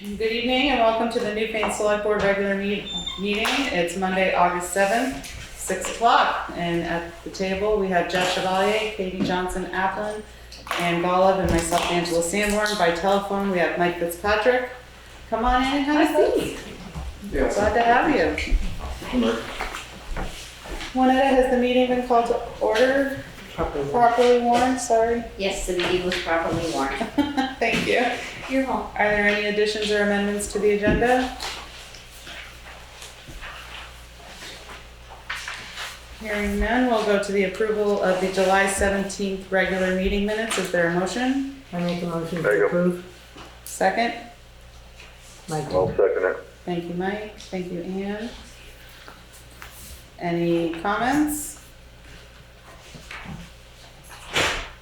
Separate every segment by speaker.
Speaker 1: Good evening and welcome to the Newfane Selectboard regular meeting. It's Monday, August 7th, 6 o'clock. And at the table we have Jeff Chevalier, Katie Johnson Applin, and Golob, and myself, Angela Sanborn. By telephone we have Mike Fitzpatrick. Come on in and have a seat. Glad to have you. Juanetta, has the meeting been called to order? Properly warned, sorry.
Speaker 2: Yes, the meeting was properly warned.
Speaker 1: Thank you.
Speaker 2: You're home.
Speaker 1: Are there any additions or amendments to the agenda? Hearing none, we'll go to the approval of the July 17th regular meeting minutes. Is there a motion?
Speaker 3: I make a motion to approve.
Speaker 1: Second?
Speaker 3: Mike.
Speaker 4: I'll second it.
Speaker 1: Thank you, Mike. Thank you, Ann. Any comments?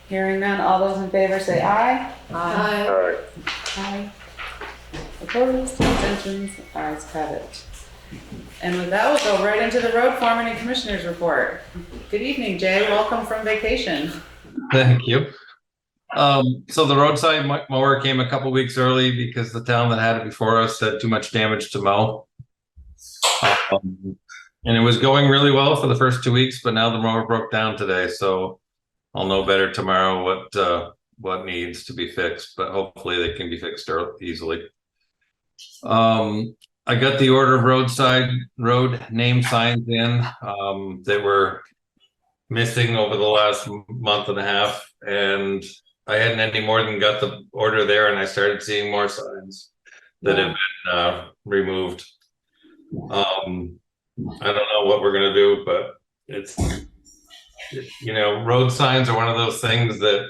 Speaker 1: Hearing none, all those in favor say aye.
Speaker 3: Aye.
Speaker 4: All right.
Speaker 1: Aye. Opposed, abstentions, ayes have it. And with that, we'll go right into the road foreman and commissioners report. Good evening, Jay. Welcome from vacation.
Speaker 5: Thank you. So the roadside mower came a couple weeks early because the town that had it before us had too much damage to mow. And it was going really well for the first 2 weeks, but now the mower broke down today, so I'll know better tomorrow what needs to be fixed, but hopefully they can be fixed easily. I got the order of road name signs in that were missing over the last month and a half, and I hadn't any more than got the order there, and I started seeing more signs that have been removed. I don't know what we're gonna do, but it's, you know, road signs are one of those things that,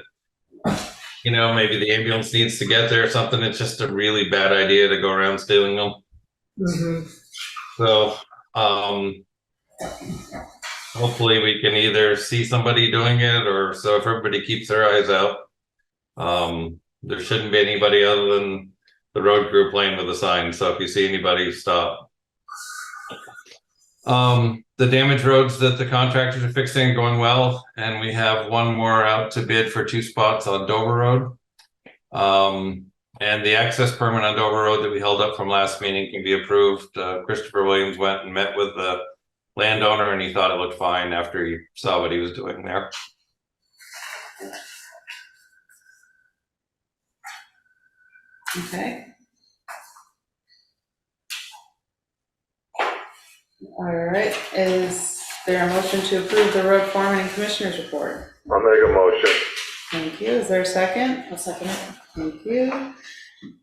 Speaker 5: you know, maybe the ambulance needs to get there or something. It's just a really bad idea to go around stealing them.
Speaker 3: Mm-hmm.
Speaker 5: So hopefully we can either see somebody doing it, or so if everybody keeps their eyes out, there shouldn't be anybody other than the road crew playing with the sign. So if you see anybody, stop. The damaged roads that the contractors are fixing are going well, and we have one more out to bid for 2 spots on Dover Road. And the access permit on Dover Road that we held up from last meeting can be approved. Christopher Williams went and met with the landowner, and he thought it looked fine after he saw what he was doing there.
Speaker 1: Okay. All right, is there a motion to approve the road foreman and commissioners report?
Speaker 4: I'll make a motion.
Speaker 1: Thank you. Is there a second?
Speaker 2: I'll second it.
Speaker 1: Thank you.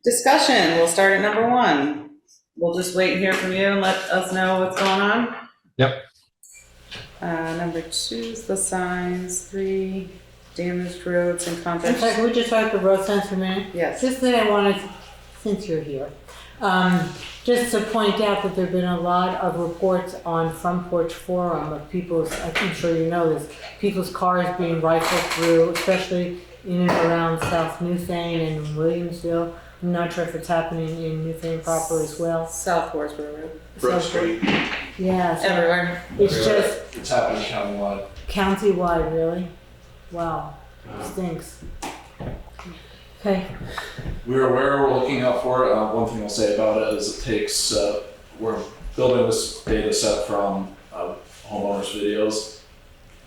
Speaker 1: Discussion, we'll start at number 1. We'll just wait and hear from you and let us know what's going on.
Speaker 5: Yep.
Speaker 1: Number 2 is the signs, 3, damaged roads and
Speaker 3: In
Speaker 1: contracts.
Speaker 3: fact, we just write the road signs for a minute.
Speaker 1: Yes.
Speaker 3: Just that I wanted, since you're here, just to point out that there've been a lot of reports on Front Porch Forum of people's, I'm sure you know this, people's cars being rifled through, especially in and around South Newfane and Williamsville. I'm not sure if it's happening in Newfane proper as well.
Speaker 1: South Horsesboro Road.
Speaker 6: Brook Street.
Speaker 3: Yeah, so
Speaker 1: Everywhere.
Speaker 3: it's
Speaker 6: Everywhere.
Speaker 3: just
Speaker 6: It's happening countywide.
Speaker 3: countywide, really? Wow, stinks. Okay.
Speaker 6: We're aware, we're looking out for it. One thing I'll say about it is it takes, we're building this data set from homeowners' videos.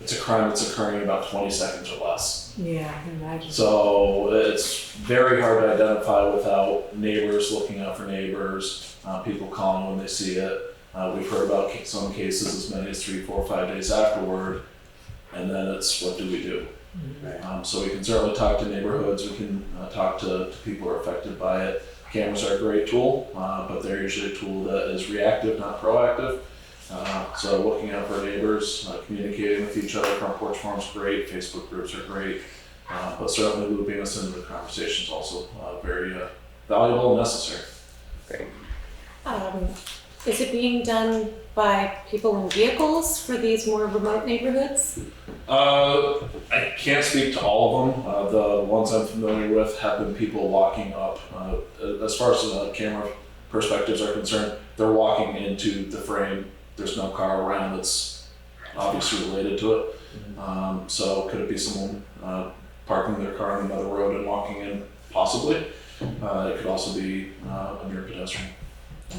Speaker 6: It's a crime that's occurring in about 20 seconds or less.
Speaker 3: Yeah, I can imagine.
Speaker 6: So it's very hard to identify without neighbors looking out for neighbors, people calling when they see it. We've heard about some cases as many as 3, 4, 5 days afterward, and then it's what do we do? So we can certainly talk to neighborhoods, we can talk to people who are affected by it. Cameras are a great tool, but they're usually a tool that is reactive, not proactive. So looking out for neighbors, communicating with each other, Front Porch Forum's great, Facebook groups are great, but certainly looping us into the conversation is also very valuable and necessary.
Speaker 1: Great.
Speaker 7: Is it being done by people in vehicles for these more remote neighborhoods?
Speaker 6: I can't speak to all of them. The ones I'm familiar with have been people walking up. As far as camera perspectives are concerned, they're walking into the frame. There's no car around that's obviously related to it. So could it be someone parking their car on the road and walking in? Possibly. It could also be a mere pedestrian.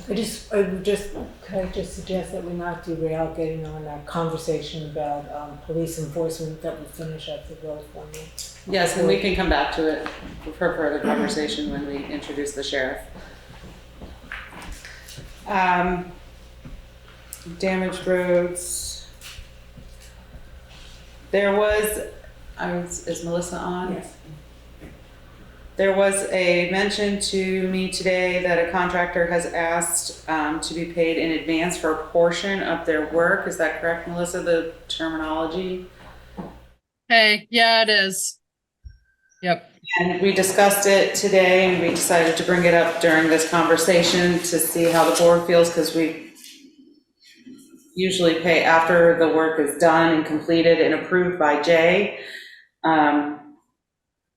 Speaker 3: Could I just suggest that we not derail getting on that conversation about police enforcement that we finish up the road for me?
Speaker 1: Yes, and we can come back to it for further conversation when we introduce the sheriff. Damaged roads. There was, is Melissa on?
Speaker 3: Yes.
Speaker 1: There was a mention to me today that a contractor has asked to be paid in advance for a portion of their work. Is that correct, Melissa, the terminology?
Speaker 4: Hey, yeah, it is. Yep.
Speaker 1: And we discussed it today and we decided to bring it up during this conversation to see how the board feels, because we usually pay after the work is done and completed and approved by Jay.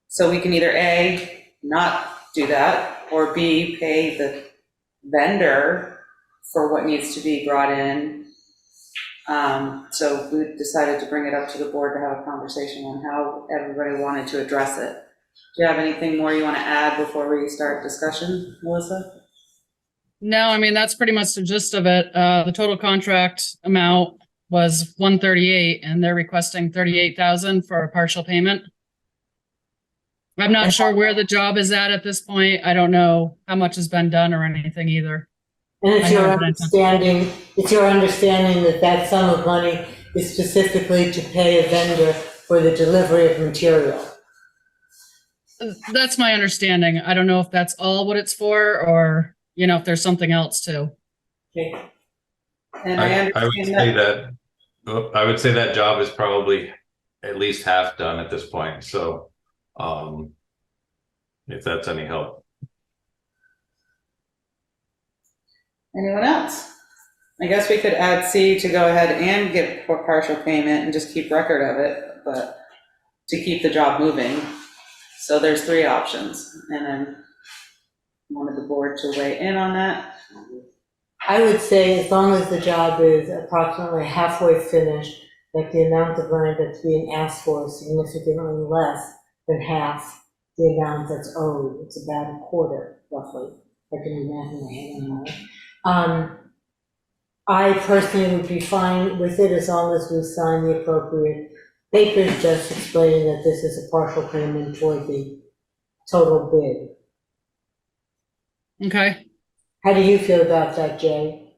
Speaker 1: So we can either A, not do that, or B, pay the vendor for what needs to be brought in. So we decided to bring it up to the board to have a conversation on how everybody wanted to address it. Do you have anything more you want to add before we start discussion, Melissa?
Speaker 4: No, I mean, that's pretty much the gist of it. The total contract amount was 138 and they're requesting 38,000 for a partial payment. I'm not sure where the job is at this point. I don't know how much has been done or anything either.
Speaker 3: And it's your understanding that that sum of money is specifically to pay a vendor for the delivery of material?
Speaker 4: That's my understanding. I don't know if that's all what it's for or, you know, if there's something else too.
Speaker 3: Okay.
Speaker 1: And
Speaker 5: I would say that, I would say that job is probably at least half done at this point. So, if that's any help.
Speaker 1: Anyone else? I guess we could add C to go ahead and get partial payment and just keep record of it, but to keep the job moving. So there's 3 options, and I wanted the board to weigh in on that.
Speaker 3: I would say as long as the job is approximately halfway finished, that the amount of money that's being asked for is significantly less than half the amount that's owed. It's about a quarter, roughly. I can imagine my head anymore. I personally would be fine with it as long as we sign the appropriate papers just explaining that this is a partial payment toward the total bid.
Speaker 4: Okay.
Speaker 3: How do you feel about that, Jay?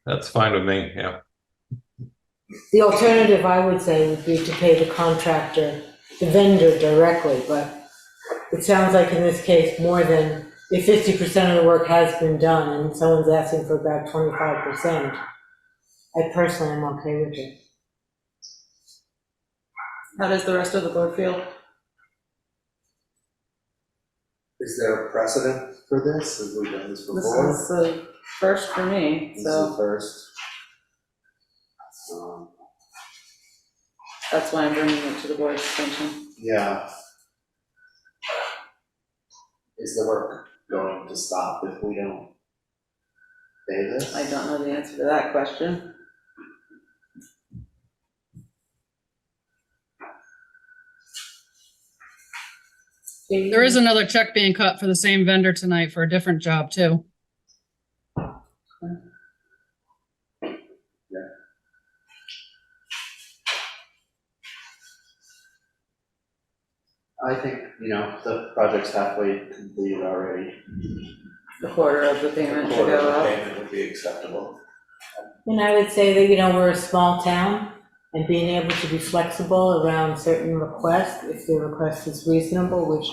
Speaker 5: That's fine with me, yeah.
Speaker 3: The alternative, I would say, would be to pay the contractor, the vendor directly, but it sounds like in this case more than, if 50% of the work has been done and someone's asking for about 25%, I personally am okay with it.
Speaker 1: How does the rest of the board feel?
Speaker 8: Is there a precedent for this? Have we done this
Speaker 1: This
Speaker 8: before?
Speaker 1: is the first for me,
Speaker 8: This is
Speaker 1: so
Speaker 8: the first.
Speaker 1: that's why I'm bringing it to the board's attention.
Speaker 8: Yeah. Is the work going to stop if we don't pay this?
Speaker 1: I don't know the answer to that question.
Speaker 4: There is another check being cut for the same vendor tonight for a different job too.
Speaker 8: I think, the project's halfway completed already.
Speaker 1: The quarter of the payment to go up.
Speaker 8: Payment would be acceptable.
Speaker 3: And I would say that, we're a small town, and being able to be flexible around certain requests, if the request is reasonable, which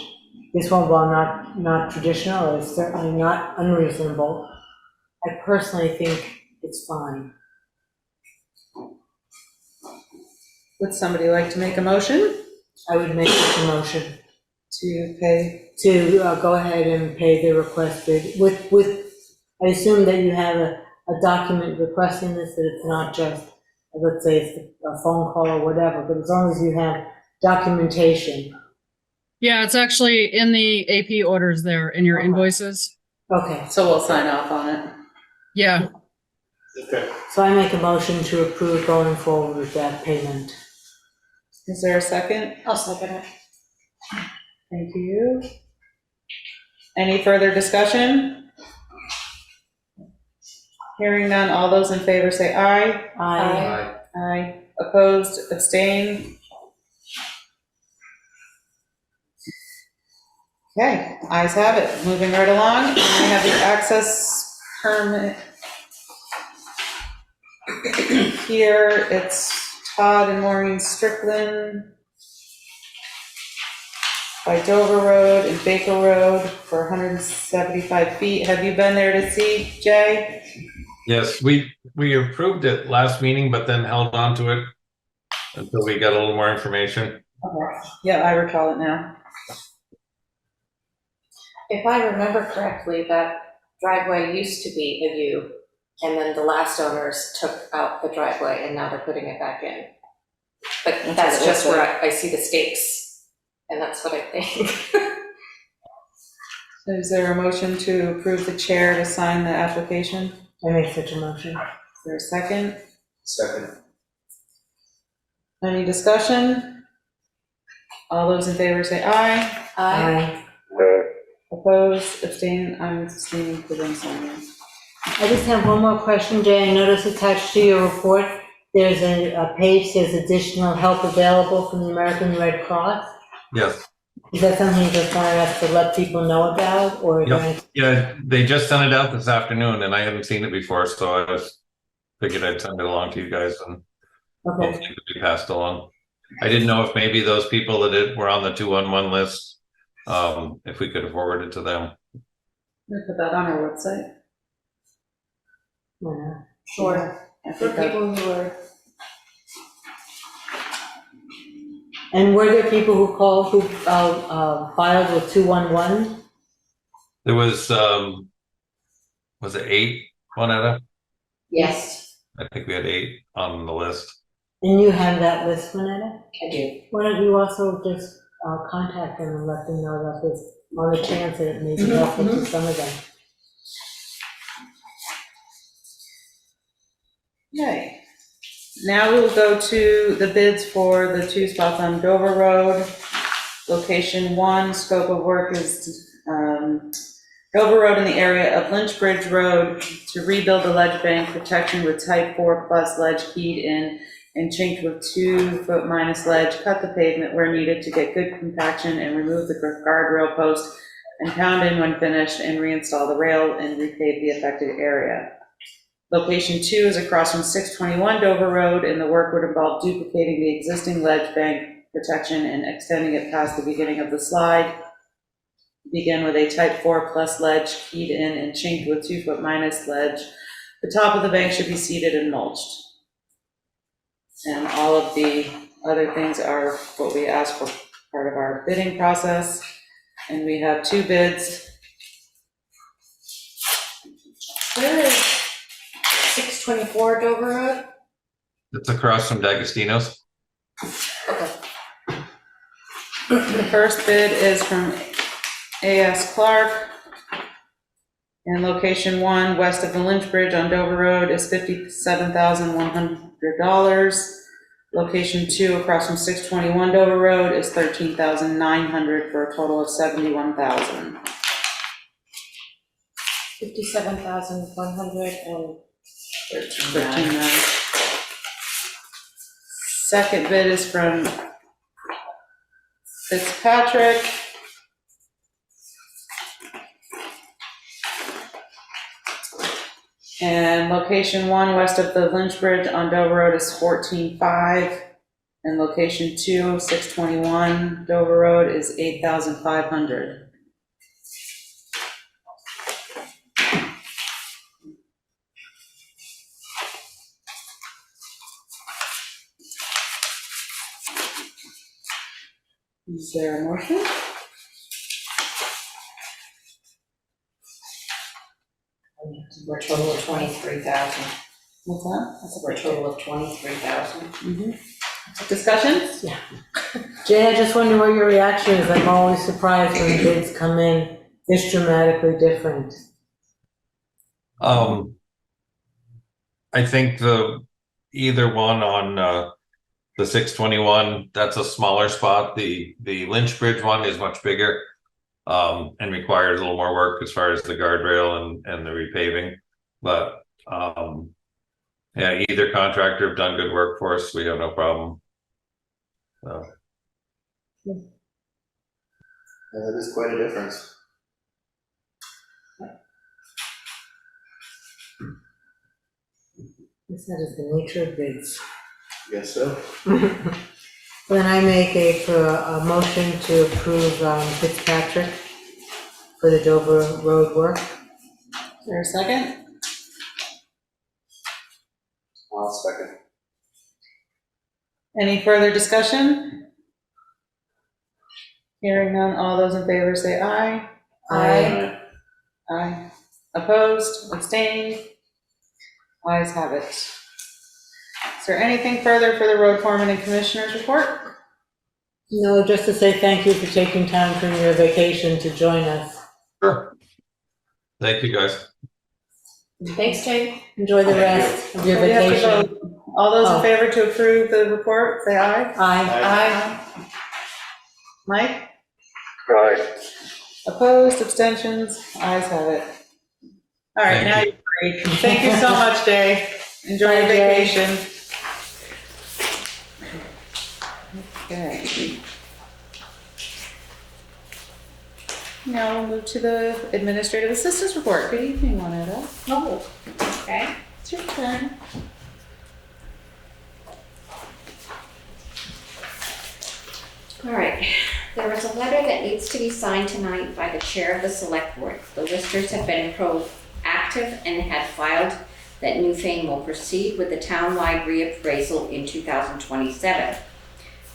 Speaker 3: this one, while not traditional, is certainly not unreasonable. I personally think it's fine.
Speaker 1: Would somebody like to make a motion
Speaker 3: I would make this a motion
Speaker 1: to pay?
Speaker 3: to go ahead and pay the requested, with, I assume that you have a document requesting this, that it's not just, let's say it's a phone call or whatever, but as long as you have documentation.
Speaker 4: Yeah, it's actually in the AP orders there in your invoices.
Speaker 3: Okay,
Speaker 1: So we'll sign off on it.
Speaker 4: Yeah.
Speaker 8: Okay.
Speaker 3: so I make a motion to approve going forward with that payment.
Speaker 1: Is there a second?
Speaker 7: I'll second it.
Speaker 1: Thank you. Any further discussion? Hearing none, all those in favor say aye.
Speaker 3: I,
Speaker 1: Aye. Opposed, abstain? Okay, ayes have it. Moving right along, and we have the access permit. Here, it's Todd and Maureen Strickland by Dover Road and Baker Road for 175 feet. Have you been there to see, Jay?
Speaker 5: Yes, we approved it last meeting, but then held on to it until we got a little more information.
Speaker 1: Okay. Yeah, I recall it now.
Speaker 7: If I remember correctly, that driveway used to be a U, and then the last owners took out the driveway and now they're putting it back in. But that's
Speaker 1: what it
Speaker 7: just
Speaker 1: looks
Speaker 7: where I see the stakes, and that's what I think.
Speaker 1: Is there a motion to approve the chair to sign the application?
Speaker 3: I make such a motion.
Speaker 1: Is there a second?
Speaker 8: Second.
Speaker 1: Any discussion? All those in favor say aye.
Speaker 3: I
Speaker 1: Opposed, abstain, I'm abstaining because I'm signing.
Speaker 3: I just have one more question, Jay. I noticed attached to your report, there's a page, says additional help available from the American Red Cross.
Speaker 5: Yes.
Speaker 3: Is that something you just wanted us to let people know about, or? is there any-
Speaker 5: Yeah, they just sent it out this afternoon and I haven't seen it before, so I just figured I'd send it along to you guys and
Speaker 3: Okay,
Speaker 5: hopefully it could be passed along. I didn't know if maybe those people that were on the 211 list, if we could have forwarded to them.
Speaker 1: We'll put that on our website.
Speaker 3: yeah.
Speaker 7: Sure.
Speaker 1: I
Speaker 7: For
Speaker 1: think that-
Speaker 7: people who are,
Speaker 3: And were there people who called, who filed with 211?
Speaker 5: There was it 8, Juanetta?
Speaker 2: Yes,
Speaker 5: I think we had 8 on the list.
Speaker 3: And you have that list, Renetta?
Speaker 2: I do.
Speaker 3: Why don't you also just contact them and let them know that there's on the chance that it may be helpful to some of them?
Speaker 1: Okay. Now we will go to the bids for the 2 spots on Dover Road. Location 1, scope of work is Dover Road in the area of Lynch Bridge Road to rebuild the ledge bank protection with type 4 plus ledge keyed in and chinked with 2 foot minus ledge, cut the pavement where needed to get good compaction and remove the guardrail post and pound in when finished and reinstall the rail and repave the affected area. Location 2 is across from 621 Dover Road, and the work would involve duplicating the existing ledge bank protection and extending it past the beginning of the slide. Begin with a type 4 plus ledge keyed in and chinked with 2 foot minus ledge. The top of the bank should be seeded and mulched. And all of the other things are what we asked for part of our bidding process. And we have 2 bids.
Speaker 7: where is 624 Dover Road?
Speaker 5: It's across from D'Agostino's.
Speaker 7: Okay.
Speaker 1: The first bid is from A.S. Clark. And location 1, west of the Lynch Bridge on Dover Road, is $57,100. Location 2, across from 621 Dover Road, is $13,900 for a total of $71,000.
Speaker 7: 57,100 and
Speaker 1: 13,900. Second bid is from Fitzpatrick. And location 1, west of the Lynch Bridge on Dover Road, is $14,500. And location 2, 621 Dover Road, is $8,500. Is there a motion?
Speaker 2: We're a total of 23,000.
Speaker 1: What's that?
Speaker 2: We're a total of 23,000.
Speaker 1: Discussions?
Speaker 3: Jay, I just wonder what your reaction is. I'm always surprised when bids come in this dramatically different.
Speaker 5: I think either one on the 621, that's a smaller spot. The Lynch Bridge one is much bigger. And requires a little more work as far as the guardrail and the repaving, but, yeah, either contractor have done good work for us, we have no problem. So,
Speaker 8: That is quite a difference.
Speaker 3: That is the nature of bids.
Speaker 8: Guess so.
Speaker 3: Then I make a motion to approve Fitzpatrick for the Dover Road work.
Speaker 1: Is there a second?
Speaker 8: I'll second.
Speaker 1: Any further discussion? Hearing none, all those in favor say aye.
Speaker 3: Aye.
Speaker 1: Aye. Opposed, abstained? Ayes have it. Is there anything further for the road foreman and commissioners report?
Speaker 3: No, just to say thank you for taking time from your vacation to join us.
Speaker 5: sure. Thank you, guys.
Speaker 7: Thanks, Jane.
Speaker 3: Enjoy the rest of your
Speaker 1: We have to
Speaker 3: vacation.
Speaker 1: vote. All those in favor to approve the report, say aye.
Speaker 3: Aye.
Speaker 1: Aye. Mike?
Speaker 8: Aye.
Speaker 1: Opposed, abstentions? Ayes have it. All right,
Speaker 5: Thank
Speaker 1: now
Speaker 5: you.
Speaker 1: you're free. Thank you so much, Jay. Enjoy your
Speaker 3: Bye, Jay.
Speaker 1: vacation. Okay. Now we'll move to the administrative assistance report. Good evening, Juanetta.
Speaker 2: Oh, okay.
Speaker 1: It's your turn.
Speaker 2: All right, there was a letter that needs to be signed tonight by the chair of the select board. The listers have been proactive and had filed that Newfane will proceed with the townwide reappraisal in 2027.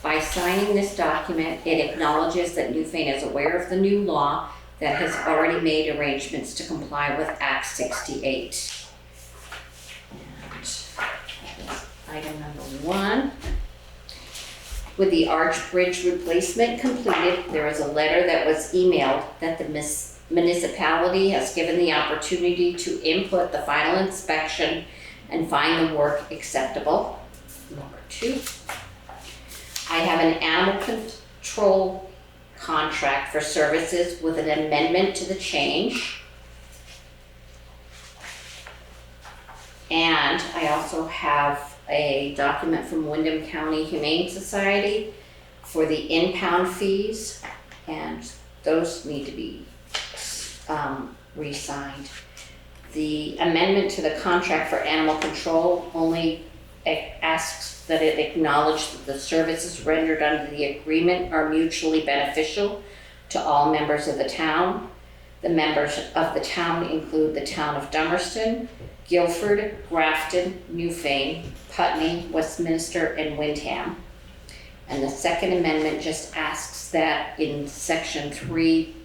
Speaker 2: By signing this document, it acknowledges that Newfane is aware of the new law that has already made arrangements to comply with Act 68. And item number 1. With the arch bridge replacement completed, there is a letter that was emailed that the municipality has given the opportunity to input the final inspection and find the work acceptable. Number 2, I have an animal control contract for services with an amendment to the change. And I also have a document from Wyndham County Humane Society for the impound fees, and those need to be re-signed. The amendment to the contract for animal control only asks that it acknowledge that the services rendered under the agreement are mutually beneficial to all members of the town. The members of the town include the town of Dummerston, Guilford, Grafton, Newfane, Putney, Westminster, and Windham. And the second amendment just asks that in section 3,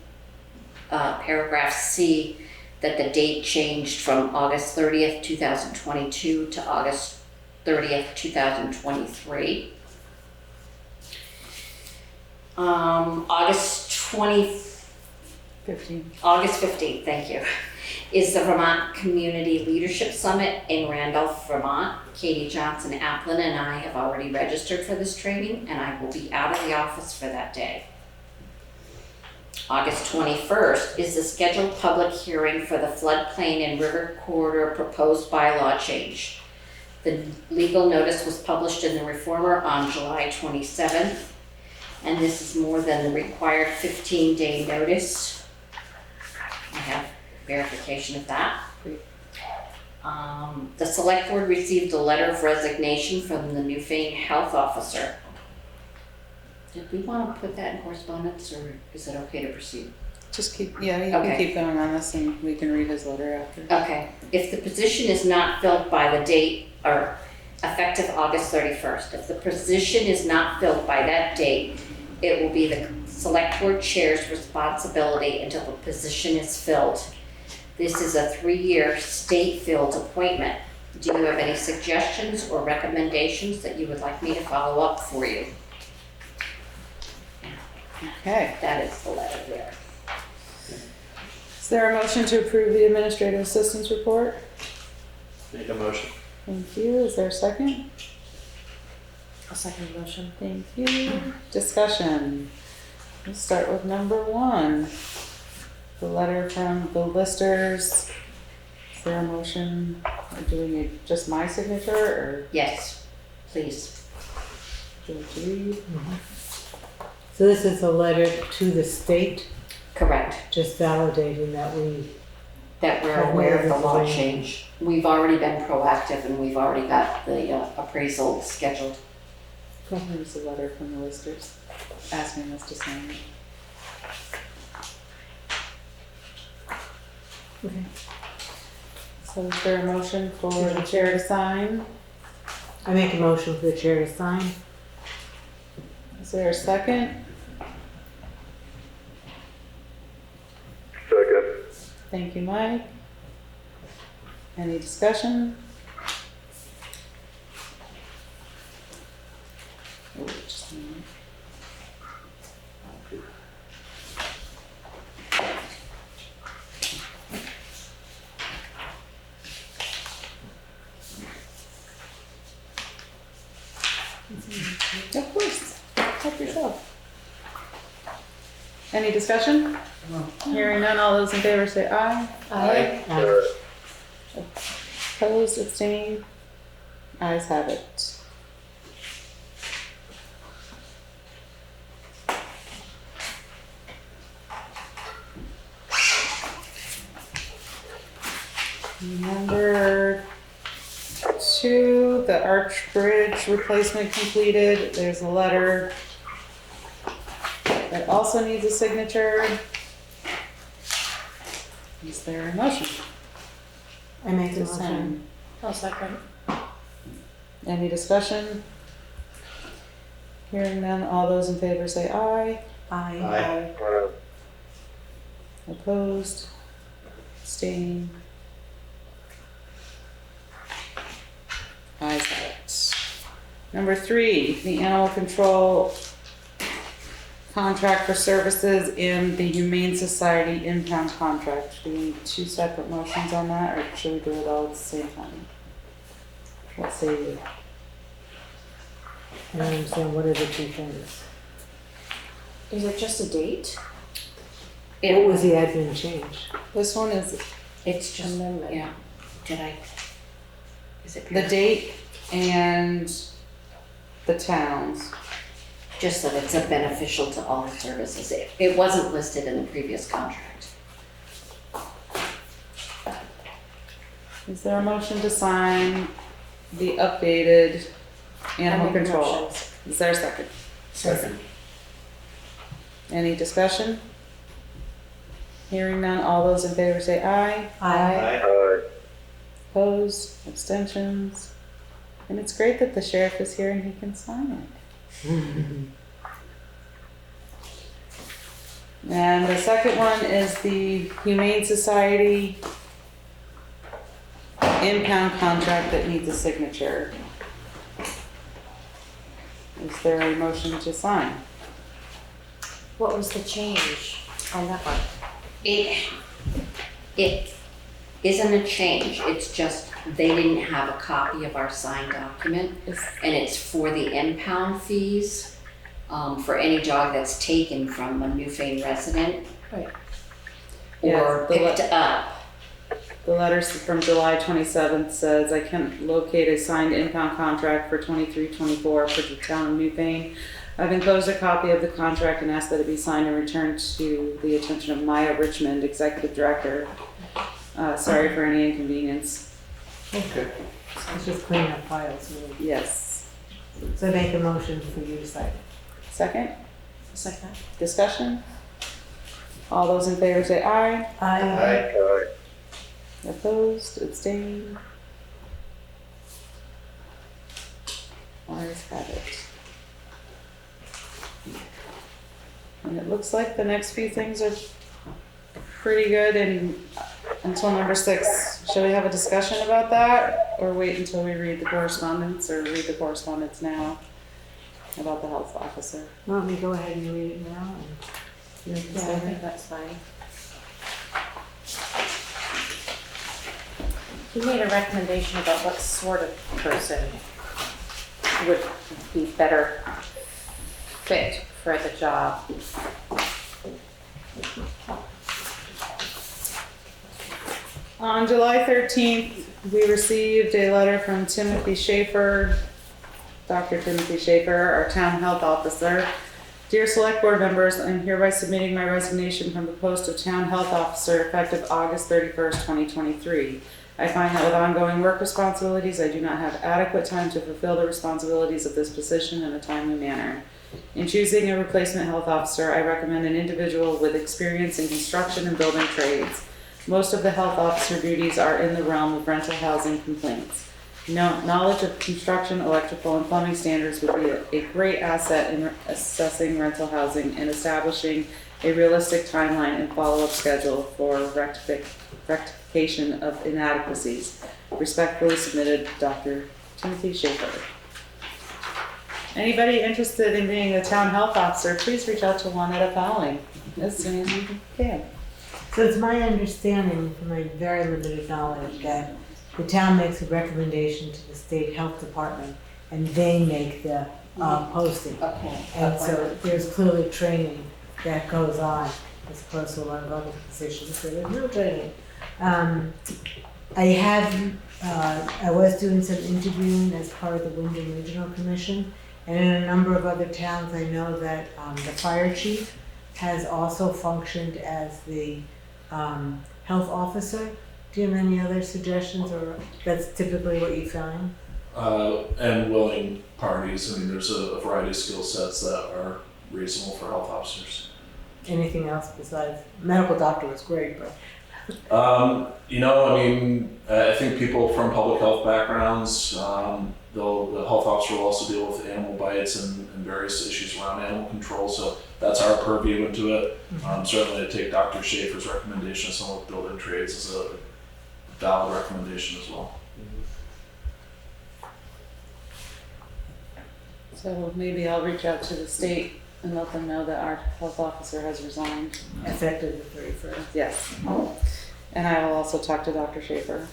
Speaker 2: paragraph C, that the date changed from August 30th, 2022 to August 30th, 2023. August 15th, thank you, is the Vermont Community Leadership Summit in Randolph, Vermont. Katie Johnson Applin and I have already registered for this training, and I will be out of the office for that day. August 21st is the scheduled public hearing for the floodplain and river corridor proposed bylaw change. The legal notice was published in the Reformer on July 27th, and this is more than the required 15-day notice. I have verification of that. The select board received a letter of resignation from the Newfane health officer. Did we want to put that in correspondence, or is it okay to proceed?
Speaker 1: Just keep, yeah, you
Speaker 2: Okay.
Speaker 1: can keep going on this and we can read his letter after.
Speaker 2: Okay, if the position is not filled by the date, or effective August 31st, if the position is not filled by that date, it will be the select board chair's responsibility until the position is filled. This is a 3-year state-filled appointment. Do you have any suggestions or recommendations that you would like me to follow up for you?
Speaker 1: Okay.
Speaker 2: That is the letter there.
Speaker 1: Is there a motion to approve the administrative assistance report?
Speaker 8: Make a motion.
Speaker 1: Thank you. Is there a second?
Speaker 7: I'll second the motion.
Speaker 1: Thank you. Discussion. Let's start with number 1. the letter from the listers. Is there a motion, or do we need just my signature, or
Speaker 2: Yes, please.
Speaker 1: do we read?
Speaker 3: So this is a letter to the state,
Speaker 2: Correct.
Speaker 3: just validating that we,
Speaker 2: That we're
Speaker 3: Have
Speaker 2: aware of the
Speaker 3: made
Speaker 2: law
Speaker 3: this
Speaker 2: change. We've already been proactive and we've already got the appraisal scheduled.
Speaker 1: Here's the letter from the listers, asking us to sign it.
Speaker 3: okay.
Speaker 1: So is there a motion for the chair to sign?
Speaker 3: I make a motion for the chair to sign.
Speaker 1: Is there a second?
Speaker 9: Second.
Speaker 1: Thank you, Mike. Any discussion? Oh, just a minute. Of course, help yourself. Any discussion? Hearing none, all those in favor say aye.
Speaker 3: Aye.
Speaker 1: Opposed, abstained, ayes have it. Number 2, the Arch Bridge replacement completed. There's a letter that also needs a signature. Is there a motion?
Speaker 3: I make a
Speaker 1: To
Speaker 3: motion.
Speaker 1: sign?
Speaker 7: I'll second.
Speaker 1: Any discussion? Hearing none, all those in favor say aye.
Speaker 3: Aye.
Speaker 1: Opposed? Abstained? Ayes have it. Number 3, the animal control contract for services in the Humane Society impound contract. Do we need 2 separate motions on that, or should we do it all at the same time? What say you?
Speaker 3: I don't understand, what are the two things?
Speaker 7: Is it just a date?
Speaker 3: What was the admin change?
Speaker 1: This one is
Speaker 2: It's just,
Speaker 7: Amendment.
Speaker 2: yeah. Did I? Is it?
Speaker 1: the date and the towns.
Speaker 2: Just that it's a beneficial to all services. It wasn't listed in the previous contract.
Speaker 1: Is there a motion to sign the updated animal
Speaker 7: I make a
Speaker 1: control?
Speaker 7: motion.
Speaker 1: Is there a second?
Speaker 8: Second.
Speaker 1: Any discussion? Hearing none, all those in favor say aye.
Speaker 9: Aye.
Speaker 1: Opposed, abstentions? And it's great that the sheriff is here and he can sign it. And the second one is the Humane Society impound contract that needs a signature. Is there a motion to sign?
Speaker 7: What was the change on that one?
Speaker 2: It isn't a change, it's just they didn't have a copy of our signed document, and it's for the impound fees, for any dog that's taken from a Newfane resident.
Speaker 7: Right.
Speaker 2: Or
Speaker 1: Yes,
Speaker 2: picked up.
Speaker 1: The letter from July 27th says, I can locate a signed impound contract for 23-24 for the town of Newfane. I've enclosed a copy of the contract and asked that it be signed and returned to the attention of Maya Richmond, Executive Director. Sorry for any inconvenience.
Speaker 6: Okay.
Speaker 3: Let's just clean up files. Really.
Speaker 1: Yes.
Speaker 3: So I make a motion for you to sign.
Speaker 1: Second?
Speaker 7: Second.
Speaker 1: Discussion? All those in favor say aye.
Speaker 3: Aye.
Speaker 1: Opposed? Abstained? Ayes have it. And it looks like the next few things are pretty good and until number 6. Shall we have a discussion about that? Or wait until we read the correspondence, or read the correspondence now about the health officer?
Speaker 3: Let me go ahead and read it now. And
Speaker 7: Yeah, I think that's fine. He made a recommendation about what sort of person would be better fit for the job.
Speaker 1: On July 13th, we received a letter from Timothy Schaefer, Dr. Timothy Schaefer, our town health officer. Dear Select Board members, I'm hereby submitting my resignation from the post of town health officer effective August 31st, 2023. I find that with ongoing work responsibilities, I do not have adequate time to fulfill the responsibilities of this position in a timely manner. In choosing a replacement health officer, I recommend an individual with experience in construction and building trades. Most of the health officer duties are in the realm of rental housing complaints. Knowledge of construction, electrical, and plumbing standards would be a great asset in assessing rental housing and establishing a realistic timeline and follow-up schedule for rectification of inadequacies. Respectfully submitted, Dr. Timothy Schaefer. Anybody interested in being a town health officer, please reach out to Juanetta Fowling as soon as you can.
Speaker 3: So it's my understanding, from my very limited knowledge, that the town makes a recommendation to the state health department and they make the posting.
Speaker 2: Okay.
Speaker 3: And so there's clearly training that goes on as opposed to a lot of other positions where there's no training. I was doing some interviewing as part of the Wyndham Regional Commission, and in a number of other towns I know that the fire chief has also functioned as the health officer. Do you have any other suggestions, or that's typically what you find?
Speaker 6: And willing parties. I mean, there's a variety of skill sets that are reasonable for health officers.
Speaker 3: Anything else besides medical doctor was great, but
Speaker 6: I think people from public health backgrounds, the health officer will also deal with animal bites and various issues around animal control, so that's our purview into it. Certainly I take Dr. Schaefer's recommendation of someone with building trades as a valid recommendation as well.
Speaker 1: So maybe I'll reach out to the state and let them know that our health officer has resigned.
Speaker 3: effective the 31st.
Speaker 1: Yes. And I will also talk to Dr. Schaefer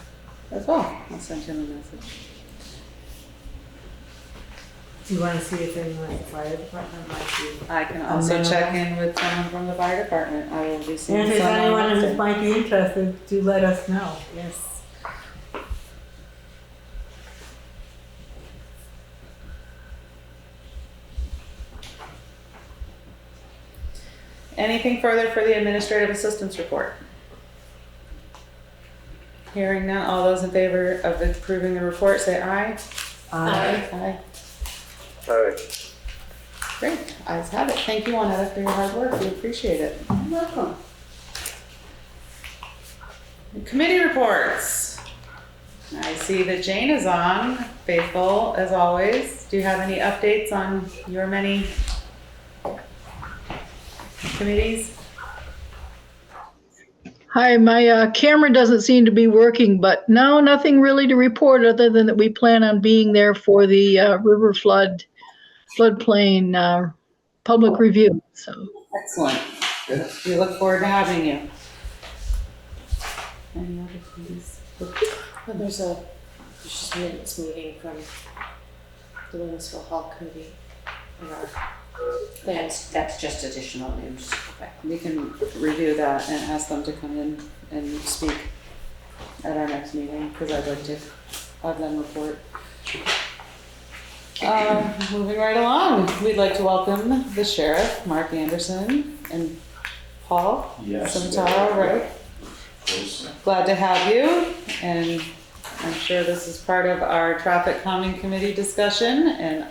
Speaker 1: as well. I'll send him a message.
Speaker 3: Do you want to see if anyone at the fire department might be?
Speaker 1: I can also check in with someone from the fire department. I will be seeing
Speaker 3: And if there's
Speaker 1: someone
Speaker 3: anyone who
Speaker 1: else.
Speaker 3: might be interested, do let us know. Yes.
Speaker 1: Anything further for the administrative assistance report? Hearing none, all those in favor of approving the report, say aye.
Speaker 3: Aye.
Speaker 1: Aye.
Speaker 8: Alright.
Speaker 1: Great, ayes have it. Thank you, Juanetta, for your hard work. We appreciate it.
Speaker 2: You're welcome.
Speaker 1: Committee reports. I see that Jane is on, faithful as always. Do you have any updates on your many committees?
Speaker 9: Hi, my camera doesn't seem to be working, but no, nothing really to report other than that we plan on being there for the river floodplain public review. So
Speaker 1: Excellent. We look forward to having you. Any other committees?
Speaker 7: Well, there's just minutes meeting from the Williamsville Hall Committee.
Speaker 2: That's just additional news.
Speaker 1: We can review that and ask them to come in and speak at our next meeting, because I'd like to have them report. Moving right along, we'd like to welcome the sheriff, Mark Anderson, and Paul Simtaro, right? Glad to have you, and I'm sure this is part of our traffic calming committee discussion, and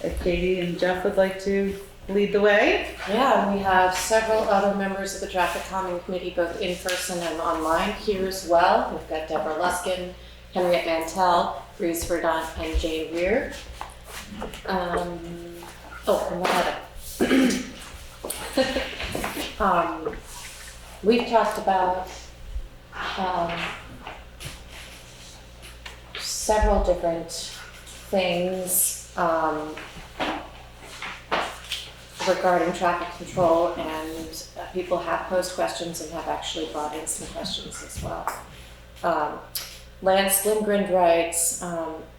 Speaker 1: if Katie and Jeff would like to lead the way.
Speaker 7: Yeah, we have several other members of the Traffic Calming Committee, both in person and online here as well. We've got Deborah Luskin, Henriette Mantell, Bruce Verdant, and Jane Weir. And Juanetta. We've talked about several different things regarding traffic control, and people have posed questions and have actually brought in some questions as well. Lance Lindgren writes,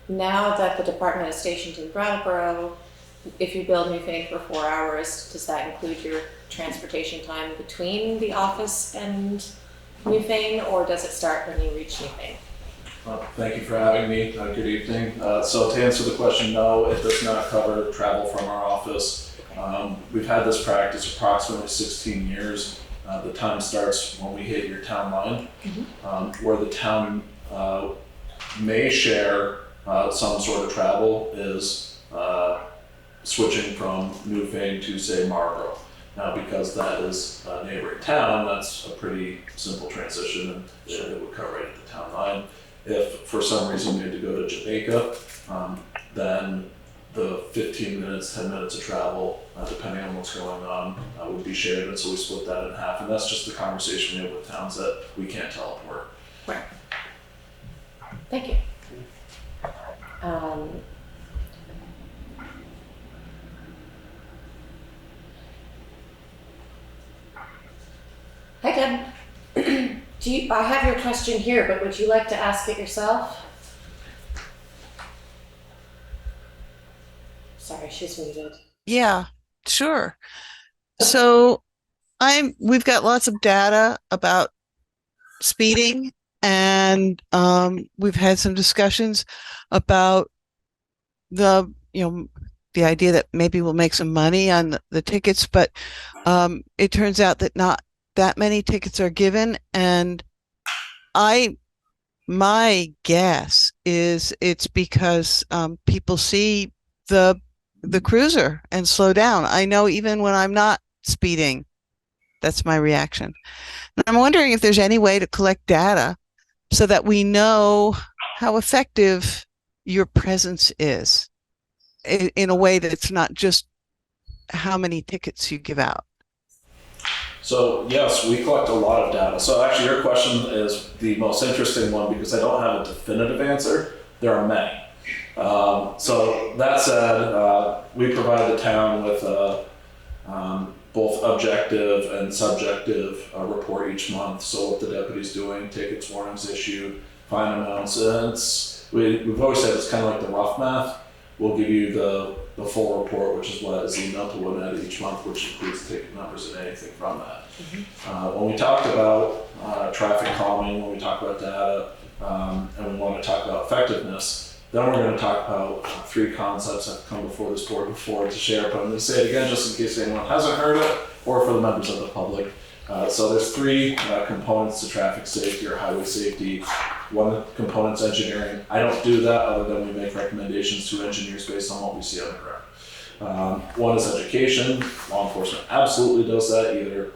Speaker 7: now that the department is stationed in Brattleboro, if you build Newfane for 4 hours, does that include your transportation time between the office and Newfane, or does it start when you reach Newfane?
Speaker 6: Thank you for having me. Good evening. So to answer the question, no, it does not cover travel from our office. We've had this practice approximately 16 years. The time starts when we hit your town line, where the town may share some sort of travel is switching from Newfane to, say, Marlboro. Now, because that is a neighboring town, that's a pretty simple transition, and it would come right at the town line. If for some reason we had to go to Jamaica, then the 15 minutes, 10 minutes of travel, depending on what's going on, would be shared, and so we split that in half. And that's just the conversation we have with towns that we can't teleport.
Speaker 7: Right. Thank you. Hi, Deb. I have your question here, but would you like to ask it yourself? Sorry, she's muted.
Speaker 10: Yeah, sure. So we've got lots of data about speeding, and we've had some discussions about the idea that maybe we'll make some money on the tickets, but it turns out that not that many tickets are given, and my guess is it's because people see the cruiser and slow down. I know even when I'm not speeding, that's my reaction. And I'm wondering if there's any way to collect data so that we know how effective your presence is in a way that it's not just how many tickets you give out.
Speaker 6: So yes, we collect a lot of data. So actually your question is the most interesting one because I don't have a definitive answer. There are many. So that said, we provide the town with both objective and subjective report each month. So what the deputy's doing, tickets, warnings issued, fine amounts. And we've always said it's kind of like the rough math. We'll give you the full report, which is what is emailed to Lynette each month, which includes ticket numbers and anything from that. When we talked about traffic calming, when we talk about data, and we want to talk about effectiveness, then we're going to talk about three concepts that have come before this board before to share, but I'm going to say it again just in case anyone hasn't heard it, or for the members of the public. So there's three components to traffic safety or highway safety. One component's engineering. I don't do that other than we make recommendations to engineers based on what we see on the ground. One is education. Law enforcement absolutely does that, either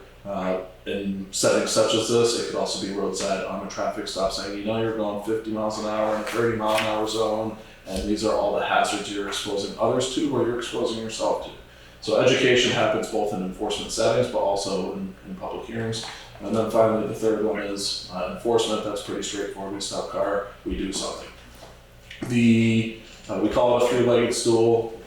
Speaker 6: in settings such as this. It could also be roadside on a traffic stop saying, you're going 50 miles an hour in a 30 mile an hour zone, and these are all the hazards you're exposing others to or you're exposing yourself to. So education happens both in enforcement settings, but also in public hearings. And then finally, the third one is enforcement. That's pretty straightforward. We stop car, we do something. We call it a three-legged stool.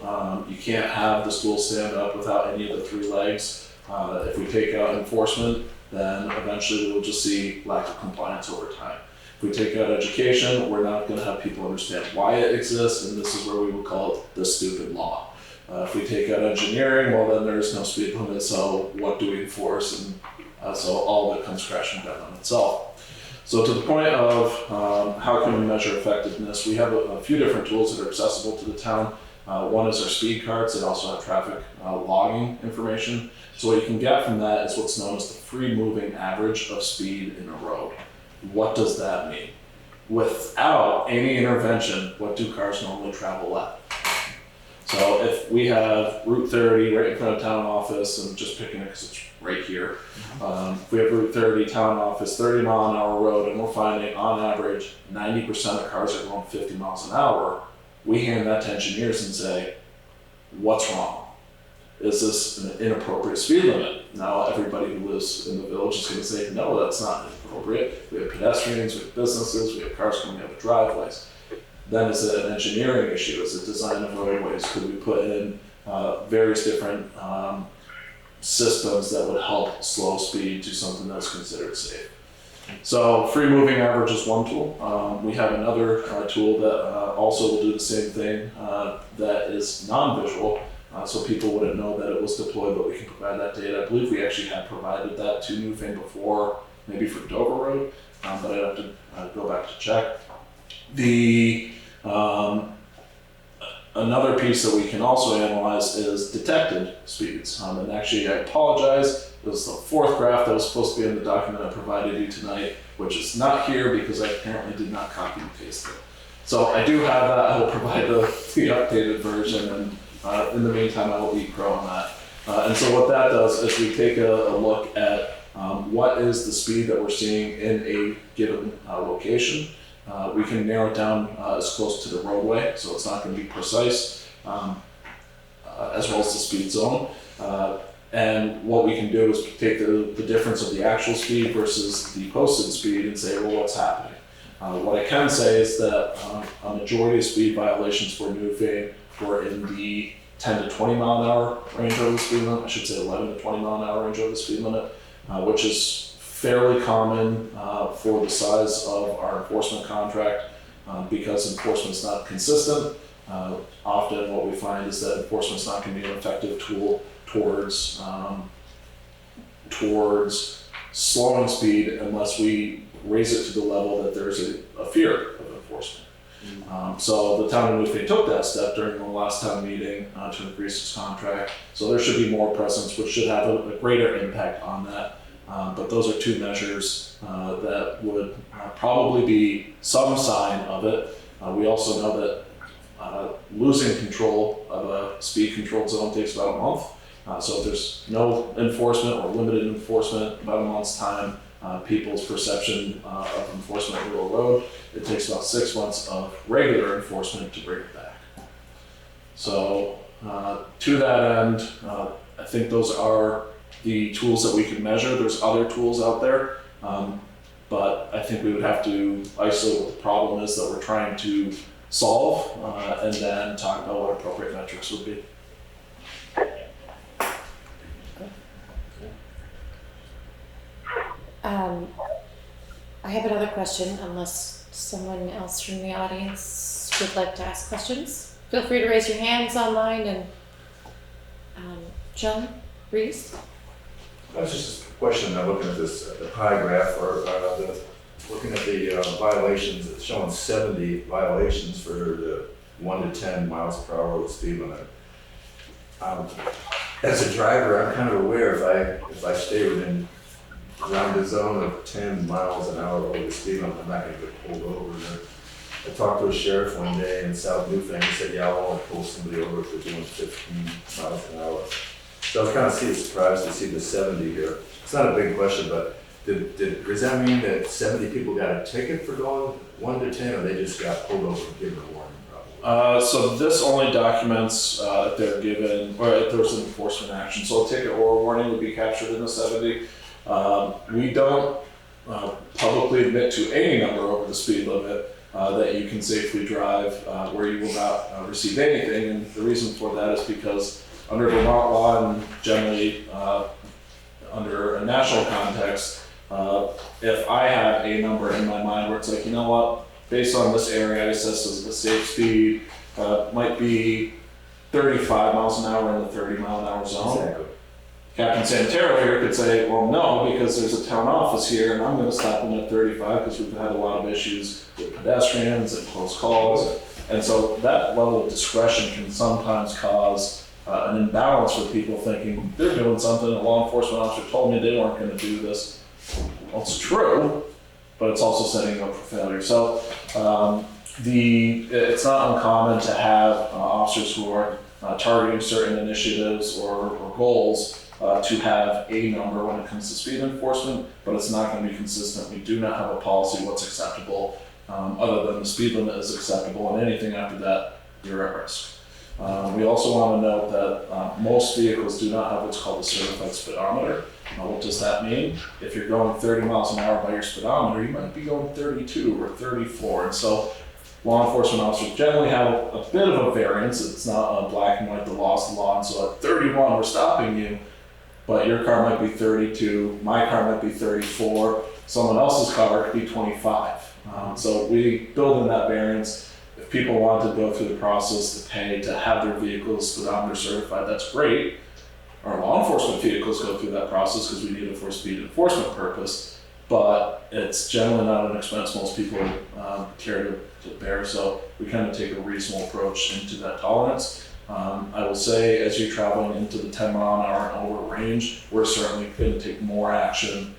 Speaker 6: You can't have the stool stand up without any of the three legs. If we take out enforcement, then eventually we'll just see lack of compliance over time. If we take out education, we're not going to have people understand why it exists, and this is where we would call it the stupid law. If we take out engineering, well then there's no speed limit, so what do we enforce? And so all of it comes crashing down on itself. So to the point of how can we measure effectiveness, we have a few different tools that are accessible to the town. One is our speed cards. They also have traffic logging information. So what you can get from that is what's known as the free moving average of speed in a road. What does that mean? Without any intervention, what do cars normally travel at? So if we have Route 30 right in front of town office, and just picking it because it's right here. If we have Route 30, town office, 30 mile an hour road, and we're finding on average 90% of cars are going 50 miles an hour, we hand that to engineers and say, what's wrong? Is this an inappropriate speed limit? Now everybody who lives in the village is going to say, no, that's not inappropriate. We have pedestrians, we have businesses, we have cars coming out of driveways. Then is it an engineering issue? Is it design of roadways? Could we put in various different systems that would help slow speed to something that's considered safe? So free moving average is one tool. We have another tool that also will do the same thing that is non-visual, so people wouldn't know that it was deployed, but we can provide that data. I believe we actually had provided that to Newfane before maybe for Dover Road, but I'd have to go back to check. The another piece that we can also analyze is detected speeds. And actually, I apologize. It was the fourth graph that was supposed to be in the document I provided you tonight, which is not here because I apparently did not copy and paste it. So I do have that. I will provide the updated version, and in the meantime, I will eat crow on that. And so what that does is we take a look at what is the speed that we're seeing in a given location. We can narrow it down as close to the roadway, so it's not going to be precise, as well as the speed zone. And what we can do is take the difference of the actual speed versus the posted speed and say, well, what's happening? What I can say is that a majority of speed violations for Newfane were in the 10 to 20 mile an hour range over the speed limit. I should say 11 to 20 mile an hour range over the speed limit, which is fairly common for the size of our enforcement contract because enforcement is not consistent. Often what we find is that enforcement is not going to be an effective tool towards slowing speed unless we raise it to the level that there's a fear of enforcement. So the town of Newfane took that step during the last town meeting to increase its contract. So there should be more presence, which should have a greater impact on that. But those are two measures that would probably be some sign of it. We also know that losing control of a speed controlled zone takes about a month. So if there's no enforcement or limited enforcement, about a month's time, people's perception of enforcement of Rural Road, it takes about 6 months of regular enforcement to bring it back. So to that end, I think those are the tools that we can measure. There's other tools out there, but I think we would have to isolate what the problem is that we're trying to solve, and then talk about what appropriate metrics would be.
Speaker 7: I have another question, unless someone else from the audience would like to ask questions. Feel free to raise your hands online. And John Reese?
Speaker 11: That's just a question. I'm looking at this, the pie graph, or looking at the violations. It's showing 70 violations for the 1 to 10 miles per hour with speed limit. As a driver, I'm kind of aware if I stay within around the zone of 10 miles an hour over the speed limit, I'm not going to get pulled over. I talked to a sheriff one day in South Newfane. He said, yeah, I'll only pull somebody over if they're doing 15 miles an hour. So I was kind of surprised to see the 70 here. It's not a big question, but does that mean that 70 people got a ticket for going 1 to 10, or they just got pulled over and given a warning?
Speaker 6: So this only documents if they're given, or if there's an enforcement action. So a ticket or a warning would be captured in the 70. We don't publicly admit to any number over the speed limit that you can safely drive where you will not receive anything. And the reason for that is because under Vermont law and generally under a national context, if I have a number in my mind where it's like, you know what, based on this area, I assess as a safe speed, might be 35 miles an hour in the 30 mile an hour zone.
Speaker 11: Exactly.
Speaker 6: Captain Santero here could say, well, no, because there's a town office here and I'm going to stop them at 35 because we've had a lot of issues with pedestrians and close calls. And so that level of discretion can sometimes cause an imbalance for people thinking they're doing something. A law enforcement officer told me they weren't going to do this. Well, it's true, but it's also setting up for failure. So it's not uncommon to have officers who are targeting certain initiatives or goals to have a number when it comes to speed enforcement, but it's not going to be consistent. We do not have a policy what's acceptable other than the speed limit is acceptable, and anything after that, you're at risk. We also want to note that most vehicles do not have what's called a certified speedometer. What does that mean? If you're going 30 miles an hour by your speedometer, you might be going 32 or 34. And so law enforcement officers generally have a bit of a variance. It's not a black and white, the law's the law. And so at 31, we're stopping you, but your car might be 32, my car might be 34, someone else's car could be 25. So we build in that variance. If people want to go through the process to pay to have their vehicles speedometer certified, that's great. Our law enforcement vehicles go through that process because we need it for a speed enforcement purpose. but it's generally not an expense most people care to bear, so we kind of take a reasonable approach into that tolerance. I will say, as you're traveling into the 10 mile an hour and over range, we're certainly going to take more action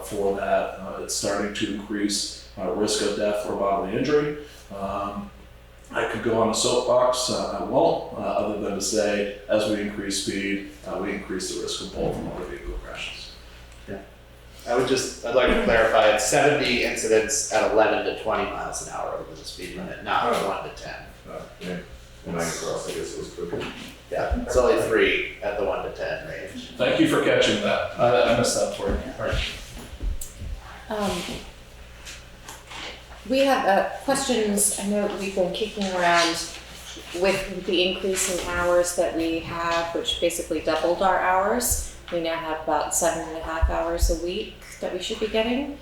Speaker 6: for that. It's starting to increase risk of death or bodily injury. I could go on a soapbox, I won't, other than to say, as we increase speed, we increase the risk of both motor vehicle crashes.
Speaker 8: I'd like to clarify, it's 70 incidents at 11 to 20 miles an hour over the speed limit, not 1 to 10.
Speaker 11: Yeah, when I crossed, I guess it was quicker.
Speaker 8: Yeah, it's only 3 at the 1 to 10 range.
Speaker 6: Thank you for catching that. I missed that for you.
Speaker 7: We have questions. I know we've been kicking around with the increase in hours that we have, which basically doubled our hours. We now have about 7.5 hours a week that we should be getting.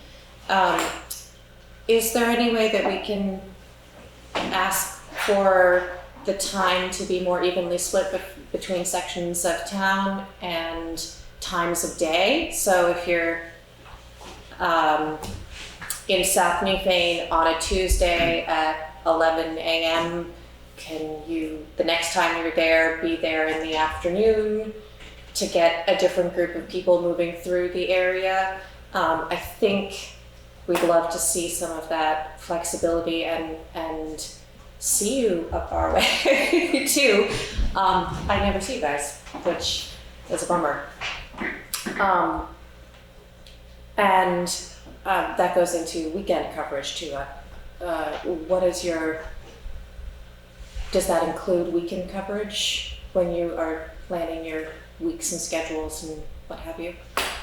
Speaker 7: Is there any way that we can ask for the time to be more evenly split between sections of town and times of day? So if you're in South Newfane on a Tuesday at 11 a.m., can you, the next time you're there, be there in the afternoon to get a different group of people moving through the area? I think we'd love to see some of that flexibility and see you up our way too. I never see you guys, which is a bummer. That goes into weekend coverage too. Does that include weekend coverage when you are planning your weeks and schedules and what have you?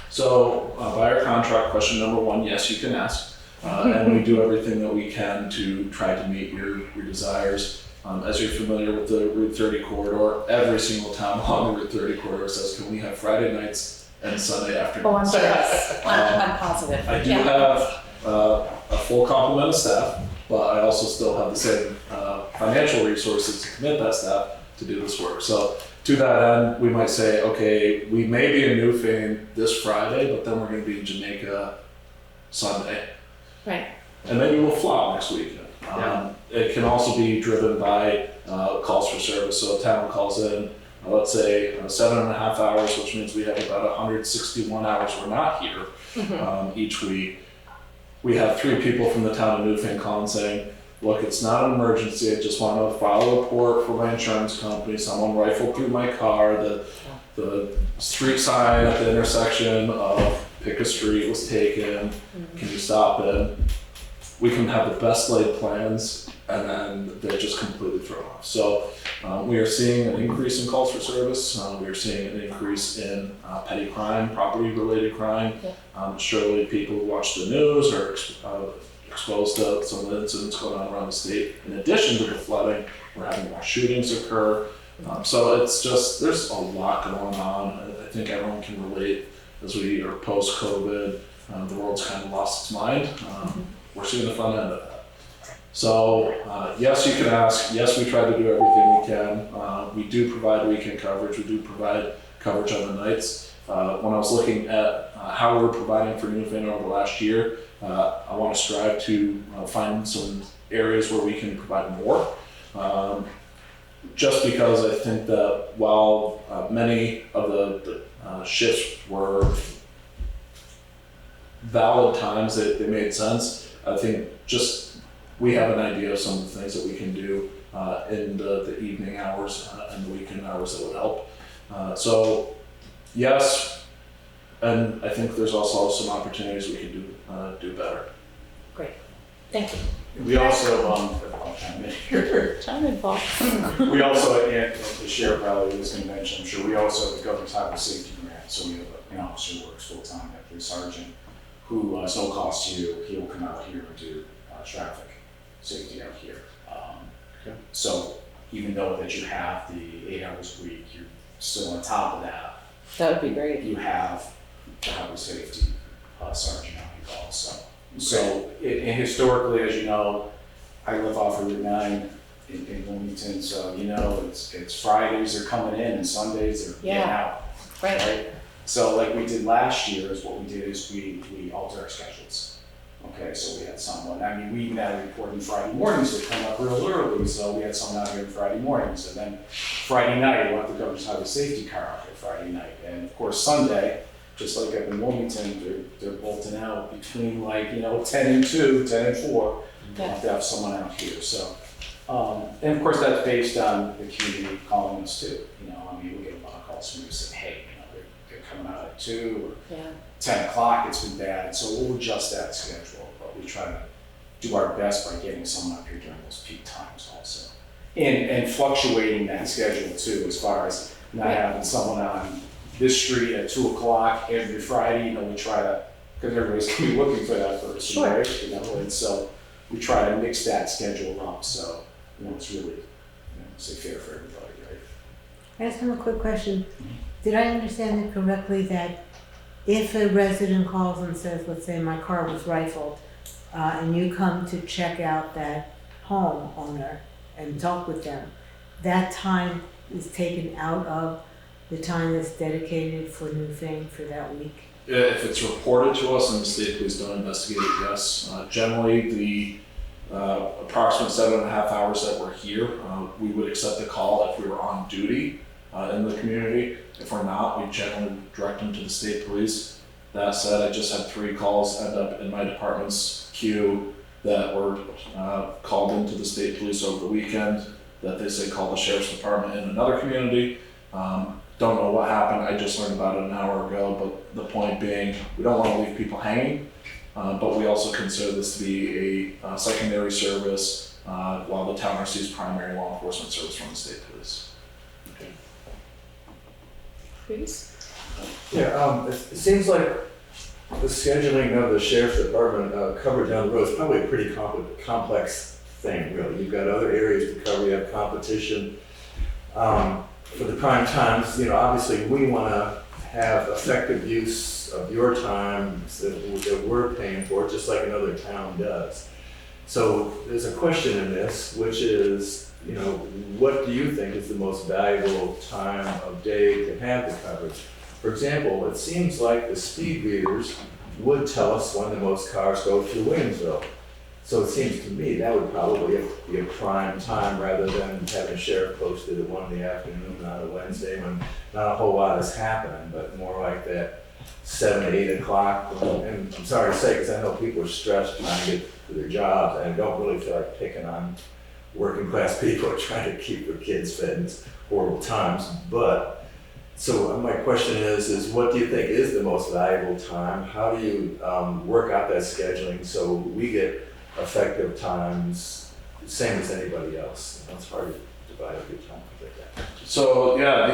Speaker 6: So by our contract, question number 1, yes, you can ask. And we do everything that we can to try to meet your desires. As you're familiar with the Route 30 corridor, every single town along the Route 30 corridor says, can we have Friday nights and Sunday afternoons?
Speaker 7: Oh, I'm sure. I'm positive.
Speaker 6: I do have a full complement of staff, but I also still have the same financial resources to commit that staff to do this work. So to that end, we might say, okay, we may be in Newfane this Friday, but then we're going to be in Jamaica Sunday.
Speaker 7: Right.
Speaker 6: And maybe we'll flop next weekend. It can also be driven by calls for service. So a town calls in, let's say 7.5 hours, which means we have about 161 hours we're not here each week. We have 3 people from the town of Newfane calling saying, look, it's not an emergency, I just want to file a report for my insurance company. Someone rifled through my car, the street sign at the intersection of pick a street was taken, can you stop it? We can have the best laid plans and then they're just completely thrown off. So we are seeing an increase in calls for service. We are seeing an increase in petty crime, property related crime. Surely people who watch the news are exposed to some of the incidents going on around the state. In addition to the flooding, we're having more shootings occur. So it's just, there's a lot going on. I think everyone can relate as we are post-COVID. The world's kind of lost its mind. We're seeing the front end of that. So yes, you can ask. Yes, we try to do everything we can. We do provide weekend coverage. We do provide coverage on the nights. When I was looking at how we're providing for Newfane over the last year, I want to strive to find some areas where we can provide more. Just because I think that while many of the shifts were valid times, they made sense, I think just we have an idea of some of the things that we can do in the evening hours and the weekend hours that would help. So yes, and I think there's also some opportunities we can do better.
Speaker 7: Great, thank you.
Speaker 12: We also,
Speaker 7: Chime in, Paul.
Speaker 12: we also, the sheriff probably was going to mention, I'm sure we also have the governor's highway safety grant. So we have an officer who works full time, a police sergeant, who it's no cost to you. He will come out here and do traffic safety out here. So even though that you have the 8 hours a week, you're still on top of that.
Speaker 7: That would be great.
Speaker 12: You have the highway safety sergeant out here also. So and historically, as you know, I live off of Route 9 in Wilmington, so you know it's Fridays are coming in and Sundays are getting out.
Speaker 7: Right.
Speaker 12: So like we did last year, is what we did is we altered our schedules. Okay, so we had someone, I mean, we even had a reporting Friday mornings that come up real early, so we had someone out here Friday mornings, and then Friday night, we left the governor's highway safety car out there Friday night, and of course Sunday, just like up in Wilmington, they're bolting out between like, 10 and 2, 10 and 4, we have to have someone out here, so. And of course that's based on the community calling us too, I mean, we get a lot of calls from people saying, hey, they're coming out at 2 or 10 o'clock, it's been bad, so we'll adjust that schedule, but we try to do our best by getting someone up here during those peak times also. And fluctuating that schedule too, as far as not having someone on this street at 2 o'clock every Friday, we try to, because everybody's gonna be looking for that person, right? And so we try to mix that schedule up, so, it's really, say fair for everybody, right?
Speaker 3: I ask him a quick question. Did I understand it correctly that if a resident calls and says, let's say my car was rifled, and you come to check out that homeowner and talk with them, that time is taken out of the time that's dedicated for Newfane for that week?
Speaker 6: If it's reported to us and the state police don't investigate it, yes. Generally, the approximate 7.5 hours that we're here, we would accept the call if we were on duty in the community. If we're not, we generally direct them to the state police. That said, I just had 3 calls end up in my department's queue that were called into the state police over the weekend that they say call the sheriff's department in another community. Don't know what happened, I just learned about it an hour ago, but the point being, we don't want to leave people hanging, but we also consider this to be a secondary service while the town receives primary law enforcement service from the state police.
Speaker 7: Please?
Speaker 11: Yeah, it seems like the scheduling of the sheriff's department covered down the road is probably a pretty complex thing, really. You've got other areas to cover, you have competition. For the prime times, obviously we want to have effective use of your time that we're paying for, just like another town does. So there's a question in this, which is, what do you think is the most valuable time of day to have the coverage? For example, it seems like the speed readers would tell us when the most cars go through Williamsville. So it seems to me that would probably be a prime time rather than having a sheriff posted at 1 in the afternoon on a Wednesday when not a whole lot is happening, but more like that 7 to 8 o'clock. And I'm sorry to say, because I know people are stressed trying to get to their jobs, and I don't really feel like picking on working class people trying to keep their kids fed in horrible times. But so my question is what do you think is the most valuable time? How do you work out that scheduling so we get effective times, same as anybody else? It's hard to divide up your time like that.
Speaker 6: So yeah,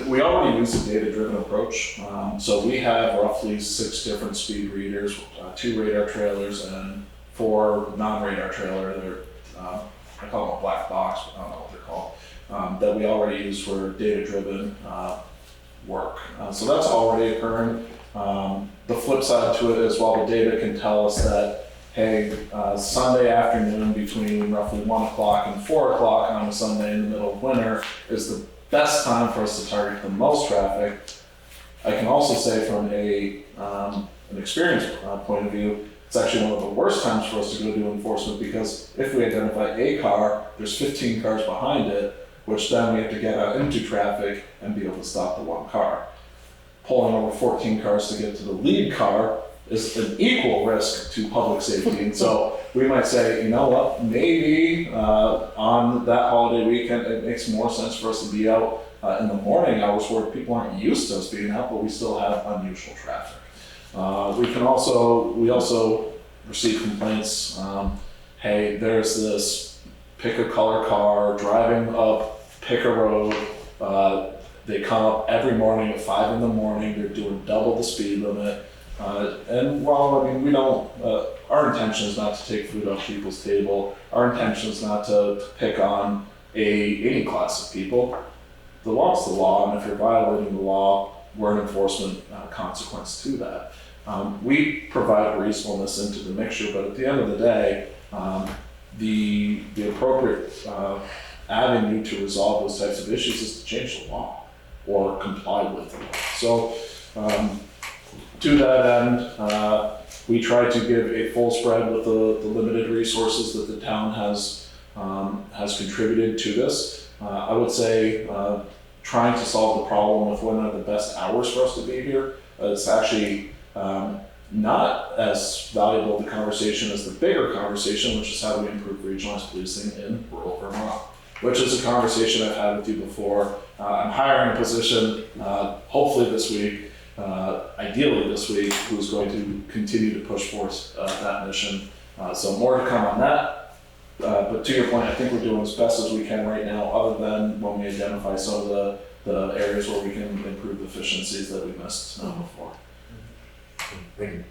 Speaker 6: we already use a data-driven approach. So we have roughly 6 different speed readers, 2 radar trailers, and 4 non-radar trailer. They're I call them a black box, but I don't know what they're called. That we already use for data-driven work. So that's already occurring. The flip side to it is while the data can tell us that, hey, Sunday afternoon between roughly 1 o'clock and 4 o'clock on a Sunday in the middle of winter is the best time for us to target the most traffic. I can also say from an experience point of view, it's actually one of the worst times for us to go do enforcement because if we identify a car, there's 15 cars behind it, which then we have to get out into traffic and be able to stop the 1 car. Pulling over 14 cars to get to the lead car is an equal risk to public safety. And so we might say, you know what, maybe on that holiday weekend, it makes more sense for us to be out in the morning hours where people aren't used to us being out, but we still have unusual traffic. We also receive complaints, hey, there's this pick a color car driving up pick a road. They come up every morning at 5 in the morning, they're doing double the speed limit. And while, we don't, our intention is not to take food off people's table. Our intention is not to pick on any class of people. The law's the law, and if you're violating the law, we're an enforcement consequence to that. We provide reasonableness into the mixture, but at the end of the day, the appropriate avenue to resolve those types of issues is to change the law or comply with the law. So To that end, we try to give a full spread with the limited resources that the town has contributed to this. I would say trying to solve the problem with when are the best hours for us to be here. It's actually not as valuable the conversation as the bigger conversation, which is how we improve regionalized policing in rural Vermont, which is a conversation I've had with you before. I'm hiring a position, hopefully this week, ideally this week, who's going to continue to push forth that mission. So more to come on that. But to your point, I think we're doing as best as we can right now, other than when we identify some of the areas where we can improve efficiencies that we missed before.
Speaker 11: Thank you.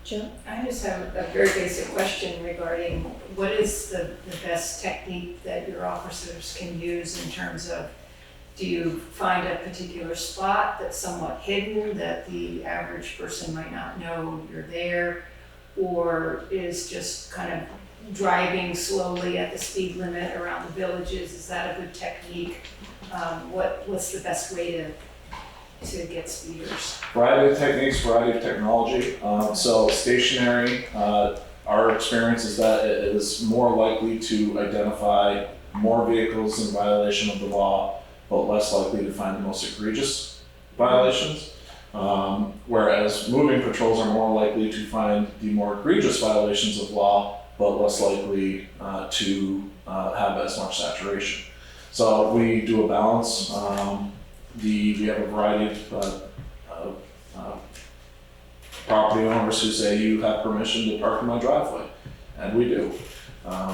Speaker 7: Jill?
Speaker 13: I just have a very basic question regarding what is the best technique that your officers can use in terms of, do you find a particular spot that's somewhat hidden that the average person might not know you're there, or is just kind of driving slowly at the speed limit around the villages? Is that a good technique? What's the best way to get speeders?
Speaker 6: Variety of techniques, variety of technology. So stationary, our experience is that it is more likely to identify more vehicles in violation of the law, but less likely to find the most egregious violations. Whereas moving patrols are more likely to find the more egregious violations of law, but less likely to have as much saturation. So we do a balance. We have a variety of property owners who say you have permission to park in my driveway, and we do.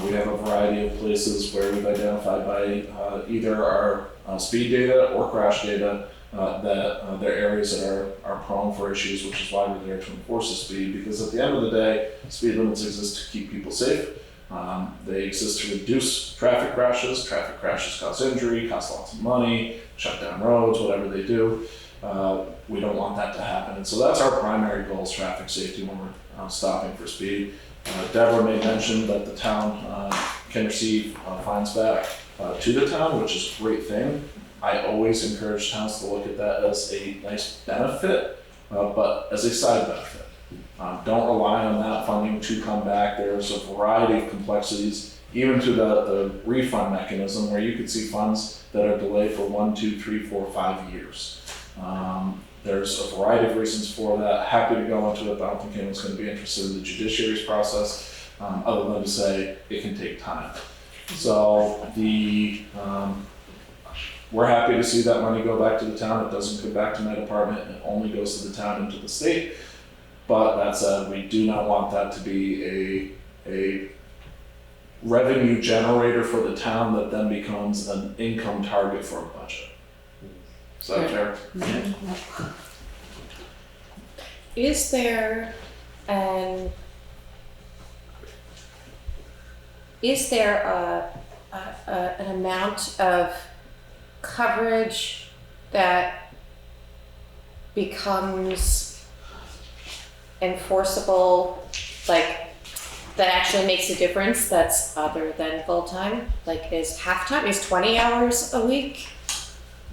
Speaker 6: We have a variety of places where we've identified by either our speed data or crash data that there are areas that are prone for issues, which is why we're there to enforce the speed, because at the end of the day, speed limits exist to keep people safe. They exist to reduce traffic crashes. Traffic crashes cause injury, cost lots of money, shut down roads, whatever they do. We don't want that to happen. And so that's our primary goal, is traffic safety when we're stopping for speed. Deborah made mention that the town can receive fines back to the town, which is a great thing. I always encourage towns to look at that as a nice benefit, but as a side benefit. Don't rely on that funding to come back. There's a variety of complexities, even to the refund mechanism, where you could see funds that are delayed for 1, 2, 3, 4, 5 years. There's a variety of reasons for that. Happy to go into it, but I don't think anyone's going to be interested in the judiciary's process, other than to say it can take time. So we're happy to see that money go back to the town. It doesn't go back to my department. It only goes to the town and to the state. But that said, we do not want that to be a revenue generator for the town that then becomes an income target for a budget. Is that fair?
Speaker 7: Mm-hmm. Is there an amount of coverage that becomes enforceable, like that actually makes a difference, that's other than full-time? Like, is half-time, is 20 hours a week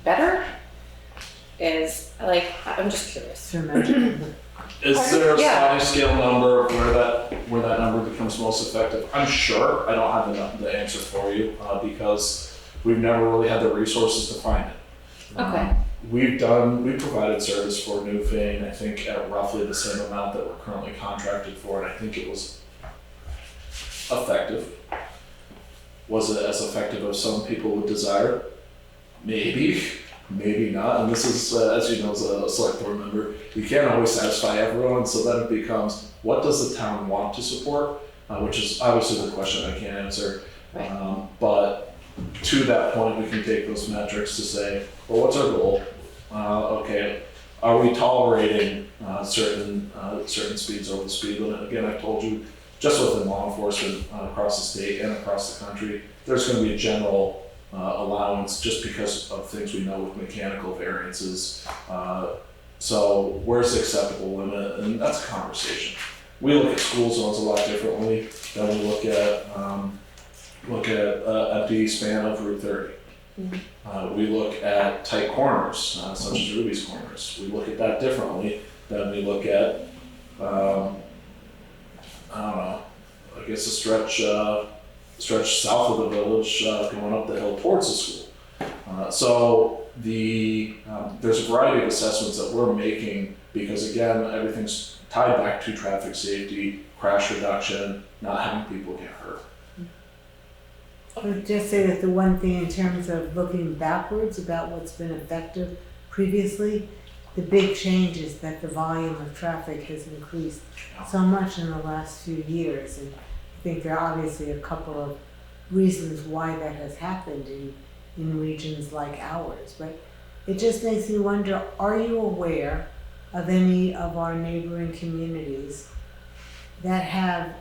Speaker 7: better? I'm just curious.
Speaker 6: Is there a sliding scale number where that number becomes most effective? I'm sure. I don't have the answer for you because we've never really had the resources to find it.
Speaker 7: Okay.
Speaker 6: We provided service for Newfane, I think, at roughly the same amount that we're currently contracted for, and I think it was effective. Was it as effective as some people would desire? Maybe, maybe not. And this is, as you know, as a select board member, you can't always satisfy everyone, so then it becomes, what does the town want to support? Which is obviously the question I can't answer.
Speaker 7: Right.
Speaker 6: But to that point, we can take those metrics to say, well, what's our goal? Okay, are we tolerating certain speeds over the speed limit? Again, I told you, just within law enforcement across the state and across the country, there's going to be a general allowance just because of things we know with mechanical variances. So where's the acceptable limit? And that's a conversation. We look at school zones a lot differently than we look at empty span of Route 30. We look at tight corners, such as Ruby's Corners. We look at that differently than we look at, I don't know, I guess a stretch south of the village, going up the hill towards the school. So there's a variety of assessments that we're making because, again, everything's tied back to traffic safety, crash reduction, not having people get hurt.
Speaker 3: I would just say that the one thing in terms of looking backwards about what's been effective previously, the big change is that the volume of traffic has increased so much in the last few years. And I think there are obviously a couple of reasons why that has happened in regions like ours. But it just makes me wonder, are you aware of any of our neighboring communities that have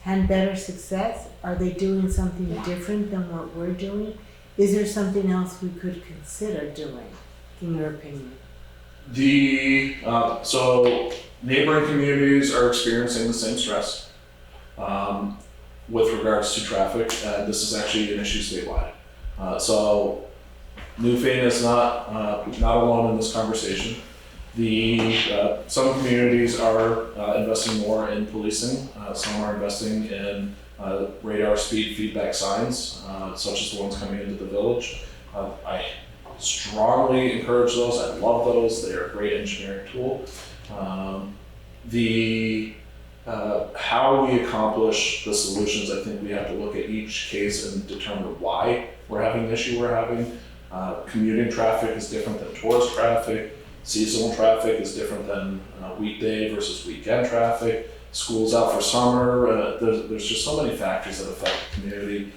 Speaker 3: had better success? Are they doing something different than what we're doing? Is there something else we could consider doing, in your opinion?
Speaker 6: So neighboring communities are experiencing the same stress with regards to traffic, and this is actually an issue statewide. So Newfane is not alone in this conversation. Some communities are investing more in policing. Some are investing in radar speed feedback signs, such as the ones coming into the village. I strongly encourage those. I love those. They are a great engineering tool. How we accomplish the solutions, I think we have to look at each case and determine why we're having the issue we're having. Commuting traffic is different than tourist traffic. Seasonal traffic is different than weekday versus weekend traffic. School's out for summer. There's just so many factors that affect the community.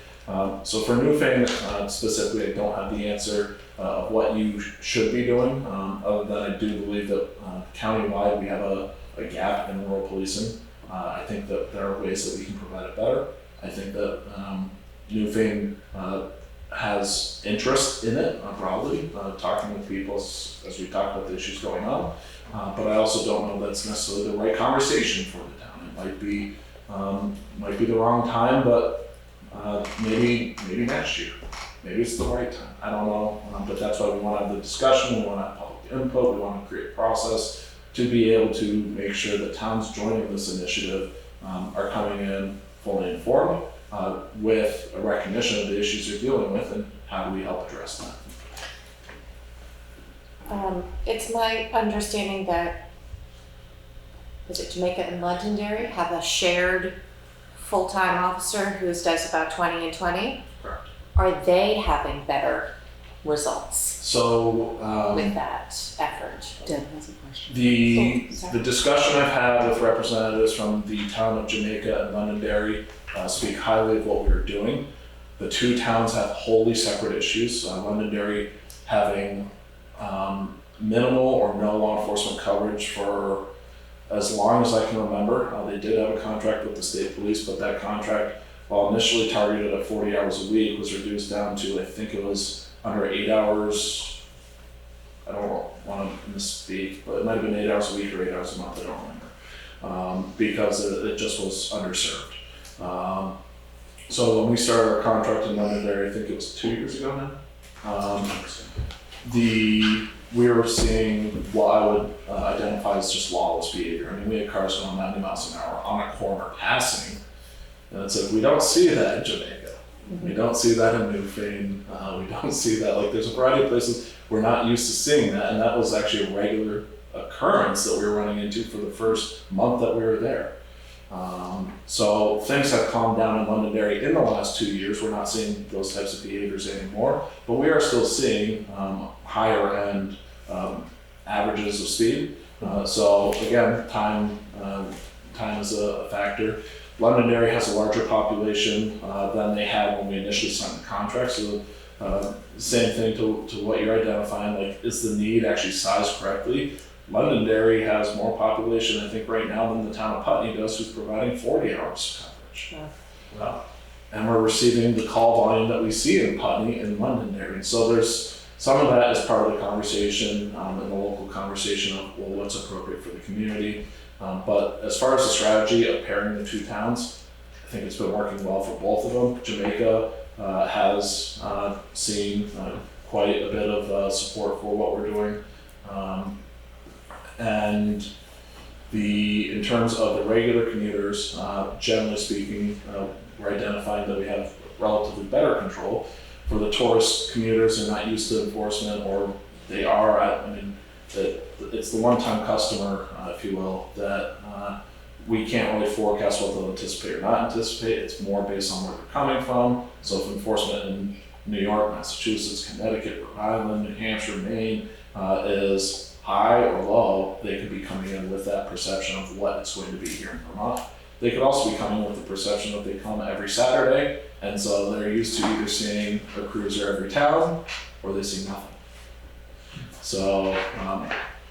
Speaker 6: So for Newfane specifically, I don't have the answer of what you should be doing, other than I do believe that countywide we have a gap in rural policing. I think that there are ways that we can provide it better. I think that Newfane has interest in it broadly, talking with people as we talk about the issues going on. But I also don't know that's necessarily the right conversation for the town. It might be the wrong time, but maybe next year. Maybe it's the right time. I don't know. But that's why we want to have the discussion. We want to have public input. We want to create a process to be able to make sure that towns joining this initiative are coming in fully informed, with a recognition of the issues they're dealing with and how do we help address that.
Speaker 7: It's my understanding that, is it Jamaica and Londonderry have a shared full-time officer who does about 20 and 20?
Speaker 6: Correct.
Speaker 7: Are they having better results
Speaker 6: So
Speaker 7: with that effort?
Speaker 1: Deb has a question.
Speaker 6: the discussion I've had with representatives from the town of Jamaica and Londonderry speak highly of what we're doing. The two towns have wholly separate issues. Londonderry having minimal or no law enforcement coverage for as long as I can remember. They did have a contract with the state police, but that contract, while initially targeted at 40 hours a week, was reduced down to, I think it was under 8 hours. I don't want to misspeak, but it might have been 8 hours a week or 8 hours a month, I don't remember, because it just was underserved. So when we started our contract in Londonderry, I think it was 2 years ago now, we were seeing what I would identify as just lawless behavior. I mean, we had cars going 90 miles an hour on a corner passing, and it's like, we don't see that in Jamaica. Mm-hmm. We don't see that in Newfane. We don't see that. Like, there's a variety of places we're not used to seeing that, and that was actually a regular occurrence that we were running into for the first month that we were there. So things have calmed down in Londonderry in the last 2 years. We're not seeing those types of behaviors anymore, but we are still seeing higher end averages of speed. So again, time is a factor. Londonderry has a larger population than they had when we initially signed the contract. So same thing to what you're identifying, like, is the need actually sized correctly? Londonderry has more population, I think, right now than the town of Putney does, who's providing 40 hours coverage. Yeah. And we're receiving the call volume that we see in Putney and Londonderry. So there's some of that is part of the conversation, and the local conversation of, well, what's appropriate for the community. But as far as the strategy of pairing the two towns, I think it's been working well for both of them. Jamaica has seen quite a bit of support for what we're doing. And in terms of the regular commuters, generally speaking, we're identifying that we have relatively better control. For the tourist commuters, they're not used to enforcement, or they are. It's the one-time customer, if you will, that we can't really forecast what they'll anticipate or not anticipate. It's more based on where they're coming from. So if enforcement in New York, Massachusetts, Connecticut, Rhode Island, New Hampshire, Maine is high or low, they could be coming in with that perception of what it's going to be here in Vermont. They could also be coming with the perception that they come every Saturday, and so they're used to either seeing a cruiser every town or they see nothing. So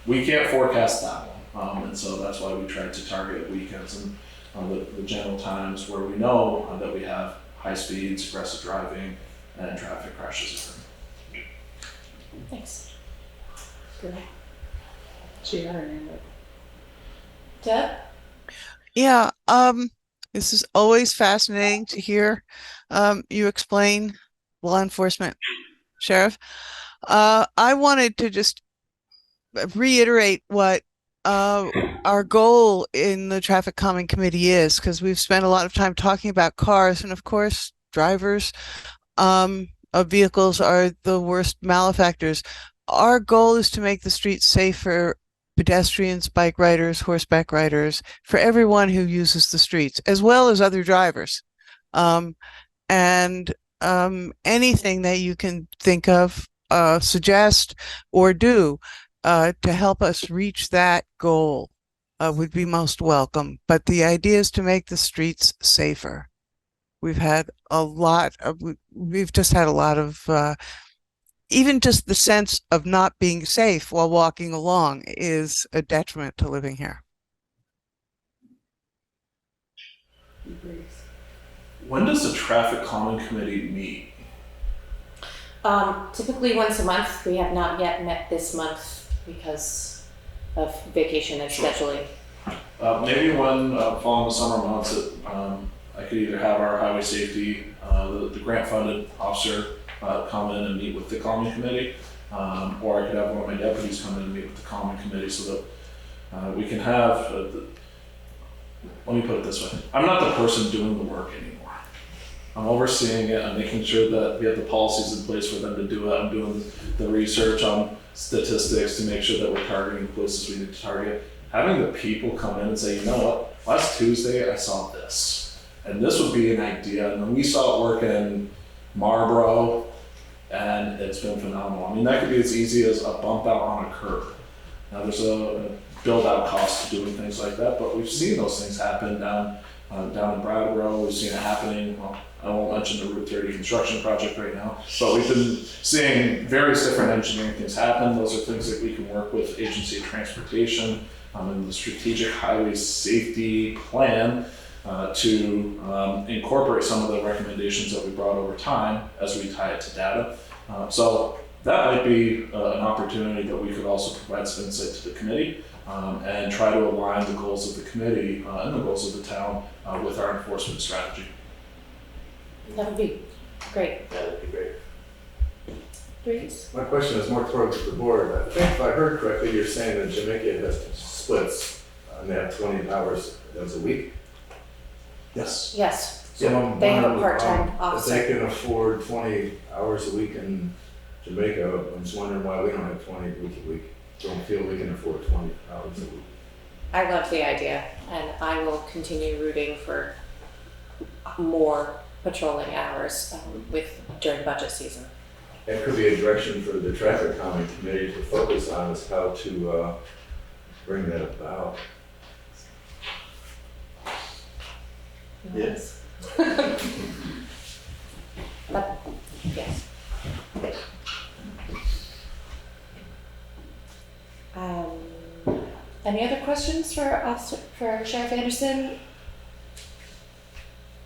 Speaker 6: we can't forecast that one, and so that's why we try to target weekends and the general times where we know that we have high speeds, aggressive driving, and traffic crashes.
Speaker 7: Thanks.
Speaker 1: She got her name.
Speaker 7: Deb?
Speaker 10: Yeah, this is always fascinating to hear you explain law enforcement, Sheriff. I wanted to just reiterate what our goal in the Traffic Calming Committee is, because we've spent a lot of time talking about cars, and of course, drivers of vehicles are the worst malefactors. Our goal is to make the streets safe for pedestrians, bike riders, horseback riders, for everyone who uses the streets, as well as other drivers. And anything that you can think of, suggest, or do to help us reach that goal would be most welcome. But the idea is to make the streets safer. We've just had a lot of even just the sense of not being safe while walking along is a detriment to living here.
Speaker 6: When does the Traffic Calming Committee meet?
Speaker 7: Typically once a month. We have not yet met this month because of vacation and scheduling.
Speaker 6: Maybe when following the summer months, I could either have our highway safety, the grant funded officer come in and meet with the calming committee, or I could have one of my deputies come in and meet with the calming committee so that we can have, let me put it this way, I'm not the person doing the work anymore. I'm overseeing it, I'm making sure that we have the policies in place for them to do it, I'm doing the research on statistics to make sure that we're targeting the places we need to target. Having the people come in and say, you know what, last Tuesday I saw this, and this would be an idea, and then we saw it work in Marlboro, and it's been phenomenal. I mean, that could be as easy as a bump out on a curb. Now there's a build out cost to doing things like that, but we've seen those things happen down in Brattleboro. We've seen it happening, well, I won't mention the Route 30 construction project right now, but we've been seeing various different engineering things happen. Those are things that we can work with Agency of Transportation and the Strategic Highway Safety Plan to incorporate some of the recommendations that we brought over time as we tie it to data. So that might be an opportunity that we could also provide some insight to the committee and try to align the goals of the committee and the goals of the town with our enforcement strategy.
Speaker 7: That would be great.
Speaker 8: That would be great.
Speaker 7: Please.
Speaker 11: My question is more towards the board. I think if I heard correctly, you're saying that Jamaica has splits and they have 20 hours a week?
Speaker 6: Yes.
Speaker 7: Yes.
Speaker 11: So I'm
Speaker 7: They have a
Speaker 11: wondering,
Speaker 7: part-time
Speaker 11: if
Speaker 7: officer.
Speaker 11: they can afford 20 hours a week in Jamaica, I'm just wondering why we don't have 20 weeks a week. Don't feel we can afford 20 hours a week.
Speaker 7: I love the idea, and I will continue rooting for more patrolling hours during budget season.
Speaker 11: That could be a direction for the traffic calming committee to focus on, is how to bring that about.
Speaker 8: Yes.
Speaker 7: But, yes. Any other questions for Sheriff Anderson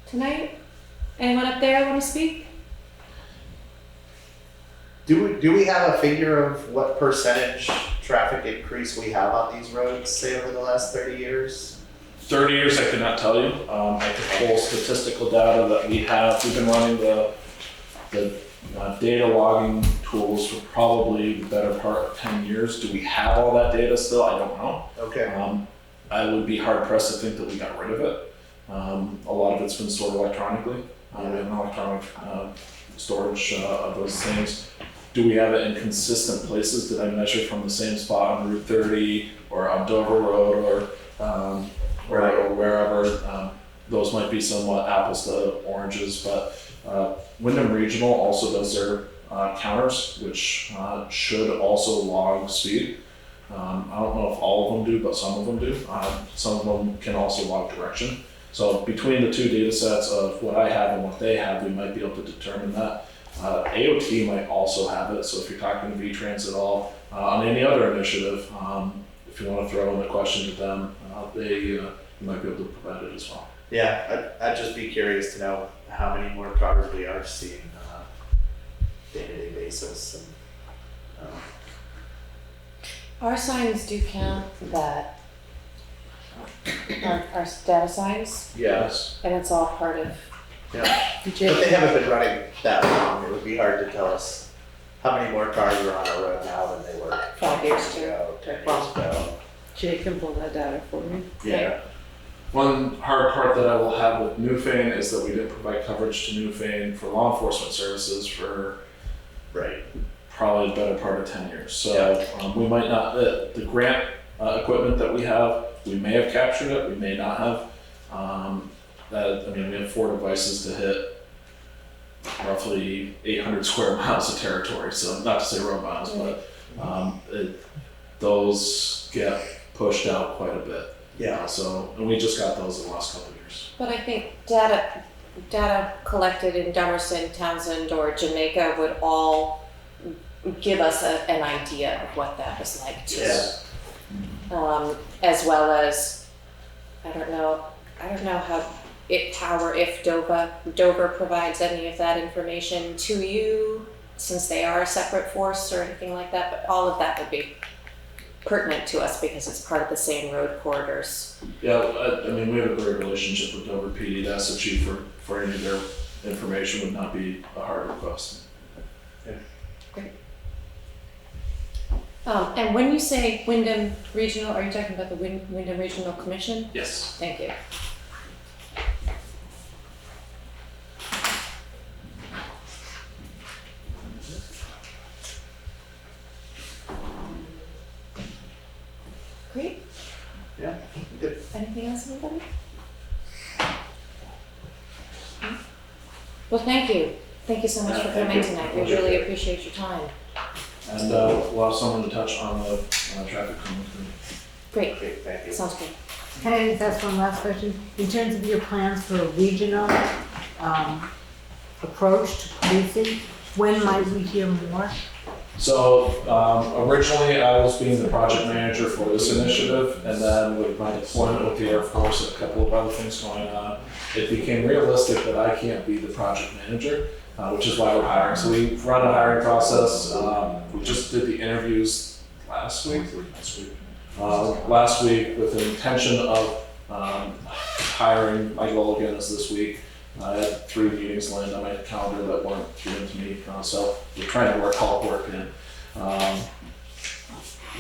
Speaker 7: tonight? Anyone up there want to speak?
Speaker 8: Do we have a figure of what percentage traffic increase we have on these roads, say over the last 30 years?
Speaker 6: 30 years, I could not tell you. I could pull statistical data that we have. We've been running the The data logging tools for probably the better part of 10 years. Do we have all that data still? I don't know.
Speaker 8: Okay.
Speaker 6: I would be hard pressed to think that we got rid of it. A lot of it's been stored electronically. We have an electronic storage of those things. Do we have it in consistent places? Did I measure from the same spot on Route 30 or on Dover Road or wherever? Those might be somewhat apples to oranges, but Wyndham Regional also does their counters, which should also log speed. I don't know if all of them do, but some of them do. Some of them can also log direction. So between the two data sets of what I have and what they have, we might be able to determine that. AOT might also have it, so if you're talking to VTrans at all, on any other initiative, if you want to throw in a question to them, they might be able to provide it as well.
Speaker 8: Yeah, I'd just be curious to know how many more cars we are seeing day-to-day basis. And,
Speaker 7: Our signs do count that, our data signs,
Speaker 6: Yes.
Speaker 7: and it's all part of.
Speaker 8: yeah. But they haven't been running that long. It would be hard to tell us how many more cars are on our road now than they were
Speaker 7: 5 years
Speaker 8: ago, 10 years
Speaker 7: Well,
Speaker 8: ago.
Speaker 1: Jake can pull that data for me.
Speaker 8: Yeah.
Speaker 6: One hard part that I will have with Newfane is that we didn't provide coverage to Newfane for law enforcement services for
Speaker 8: Right.
Speaker 6: probably the better part of 10 years. So we might not, the grant equipment that we have, we may have captured it, we may not have. We have 4 devices to hit roughly 800 square miles of territory. So not to say road miles, but those get pushed out quite a bit.
Speaker 8: Yeah.
Speaker 6: And we just got those in the last couple of years.
Speaker 7: But I think data collected in Dummerston, Townsend, or Jamaica would all give us an idea of what that was like too.
Speaker 8: Yeah.
Speaker 7: As well as, I don't know how or if Dover provides any of that information to you, since they are a separate force or anything like that, but all of that would be pertinent to us because it's part of the same road corridors.
Speaker 6: Yeah, we have a great relationship with Dover PD. To ask the chief for any of their information would not be a hard request.
Speaker 7: Great. And when you say Wyndham Regional, are you talking about the Wyndham Regional Commission?
Speaker 6: Yes.
Speaker 7: Thank you. Great.
Speaker 8: Yeah. Good.
Speaker 7: Anything else, anybody? Well, thank you. Thank you so much for
Speaker 6: Thank
Speaker 7: coming
Speaker 6: you.
Speaker 7: tonight. We really appreciate your time.
Speaker 6: And we'll have someone to touch on the traffic coming through.
Speaker 7: Great.
Speaker 8: Great. Thank you.
Speaker 7: Sounds good.
Speaker 3: Can I just ask one last question? In terms of your plans for a regional approach to policing, when might we hear more?
Speaker 6: So originally I was being the project manager for this initiative, and then with my deployment with the Air Force and a couple of other things going on, it became realistic that I can't be the project manager, which is why we're hiring. So we run a hiring process. We just did the interviews last week with the intention of hiring. My goal again is this week. I had 3 meetings landed on my calendar that weren't given to me, so we're trying to work all the work in.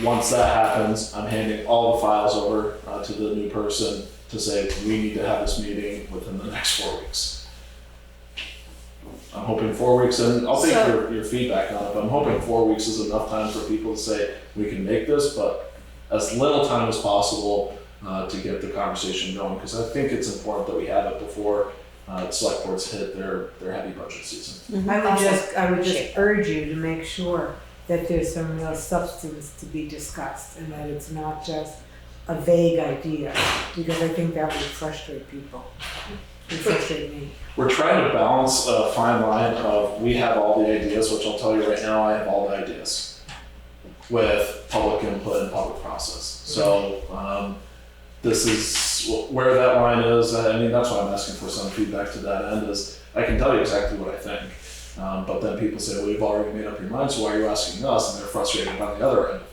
Speaker 6: Once that happens, I'm handing all the files over to the new person to say, we need to have this meeting within the next 4 weeks. I'm hoping 4 weeks, and I'll take your feedback on it, but I'm hoping 4 weeks is enough time for people to say, we can make this, but as little time as possible to get the conversation going, because I think it's important that we have it before select boards hit their heavy budget season.
Speaker 3: I would just urge you to make sure that there's some real substance to be discussed and that it's not just a vague idea, because I think that would frustrate people. It frustrates me.
Speaker 6: We're trying to balance a fine line of we have all the ideas, which I'll tell you right now, I have all the ideas, with public input and public process. So this is where that line is. That's why I'm asking for some feedback to that end, is I can tell you exactly what I think. But then people say, well, you've already made up your mind, so why are you asking us? And they're frustrated on the other end of it.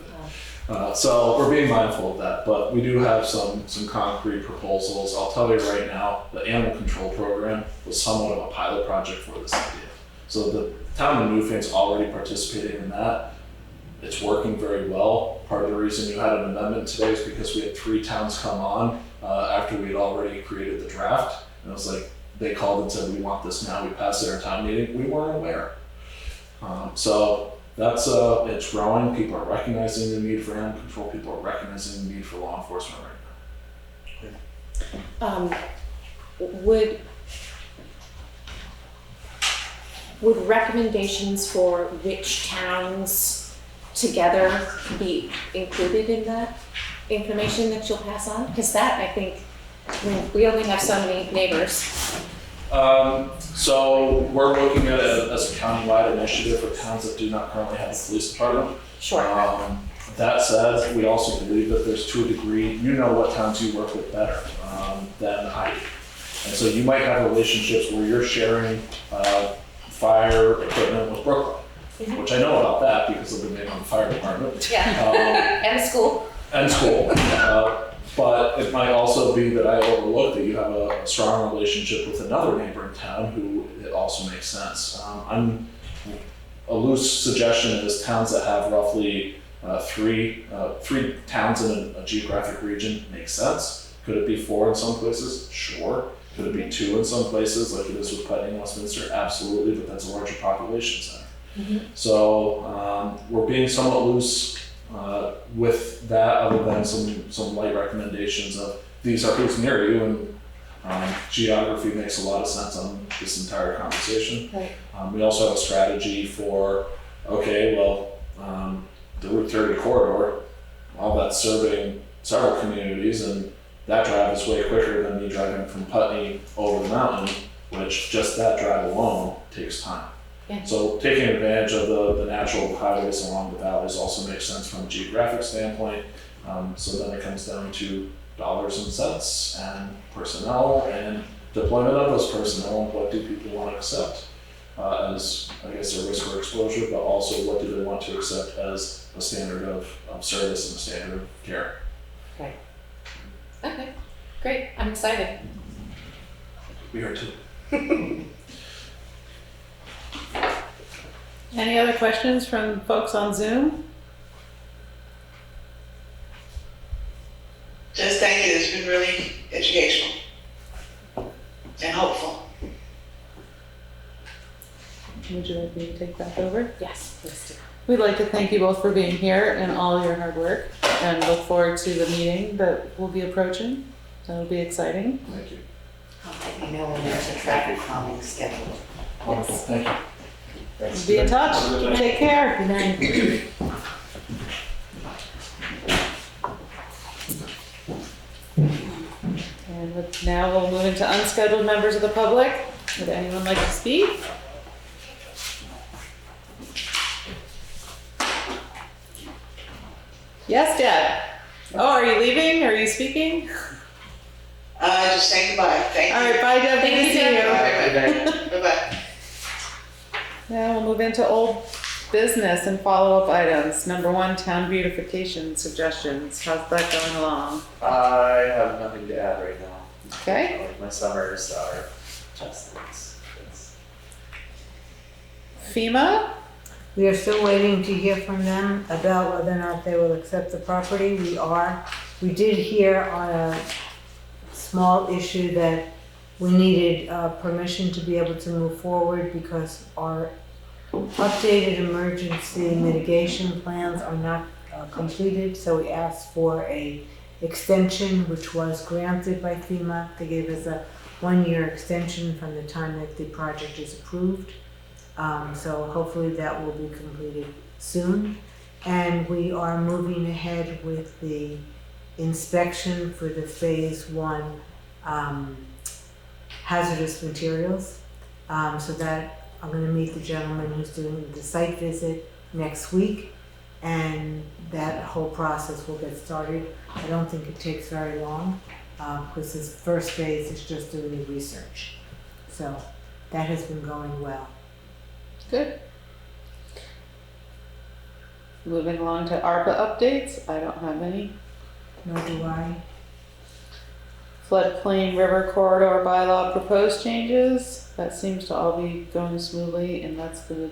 Speaker 6: So we're being mindful of that, but we do have some concrete proposals. I'll tell you right now, the animal control program was somewhat of a pilot project for this idea. So the town of Newfane's already participating in that. It's working very well. Part of the reason you had an amendment today is because we had 3 towns come on after we had already created the draft. And it was like, they called and said, we want this now, we passed it at our town meeting, we weren't aware. So that's, it's growing, people are recognizing the need for animal control, people are recognizing the need for law enforcement right now.
Speaker 7: Would recommendations for which towns together be included in that information that you'll pass on? Because that, I think, I mean, we only have so many neighbors.
Speaker 6: So we're looking at it as a countywide initiative for towns that do not currently have a police department.
Speaker 7: Sure.
Speaker 6: That said, we also believe that there's, to a degree, you know what towns you work with better than I do. And so you might have relationships where you're sharing fire equipment with Brooklyn, which I know about that because of the name on the fire department.
Speaker 7: Yeah, and school.
Speaker 6: And school. But it might also be that I overlook that you have a strong relationship with another neighboring town who it also makes sense. A loose suggestion is towns that have roughly three towns in a geographic region makes sense. Could it be 4 in some places? Sure. Could it be 2 in some places, like it is with Putney and Westminster? Absolutely, but that's a larger population center. So we're being somewhat loose with that, other than some light recommendations of these are who's near you, and geography makes a lot of sense on this entire conversation.
Speaker 7: Right.
Speaker 6: We also have a strategy for, okay, well, the Route 30 corridor, all that's serving several communities, and that drive is way quicker than me driving from Putney over the mountain, which just that drive alone takes time.
Speaker 7: Yeah.
Speaker 6: So taking advantage of the natural highways along the valleys also makes sense from a geographic standpoint. So then it comes down to dollars and cents and personnel and deployment of those personnel, and what do people want to accept as, I guess, a risk or exposure, but also what do they want to accept as a standard of service and a standard of care.
Speaker 7: Right. Okay, great, I'm excited.
Speaker 6: We are too.
Speaker 1: Any other questions from folks on Zoom?
Speaker 14: Just thank you, it's been really educational and hopeful.
Speaker 1: Would you like me to take that over?
Speaker 7: Yes, please do.
Speaker 1: We'd like to thank you both for being here and all your hard work, and look forward to the meeting that will be approaching. That'll be exciting.
Speaker 6: Thank you.
Speaker 14: I'll let you know when there's a traffic calming scheduled.
Speaker 6: Wonderful, thank you.
Speaker 1: Be in touch. Take care. Good night. And now we'll move into unscheduled members of the public. Would anyone like to speak? Yes, Deb. Oh, are you leaving? Are you speaking?
Speaker 14: Just saying goodbye, thank you.
Speaker 1: All right, bye, Deb. Good to see you.
Speaker 14: Bye-bye.
Speaker 1: Now we'll move into old business and follow-up items. Number 1, town beautification suggestions. How's that going along?
Speaker 8: I have nothing to add right now.
Speaker 1: Okay.
Speaker 8: Like my summers are just
Speaker 1: FEMA?
Speaker 3: We are still waiting to hear from them about whether or not they will accept the property. We did hear on a small issue that we needed permission to be able to move forward because our updated emergency mitigation plans are not completed. So we asked for a extension, which was granted by FEMA. They gave us a 1-year extension from the time that the project is approved. So hopefully that will be completed soon. And we are moving ahead with the inspection for the phase 1 hazardous materials. So that I'm going to meet the gentleman who's doing the site visit next week, and that whole process will get started. I don't think it takes very long because this first phase is just doing the research. So that has been going well.
Speaker 1: Good. Moving along to ARPA updates. I don't have any.
Speaker 3: Nor do I.
Speaker 1: floodplain river corridor bylaw proposed changes. That seems to all be going smoothly, and that's the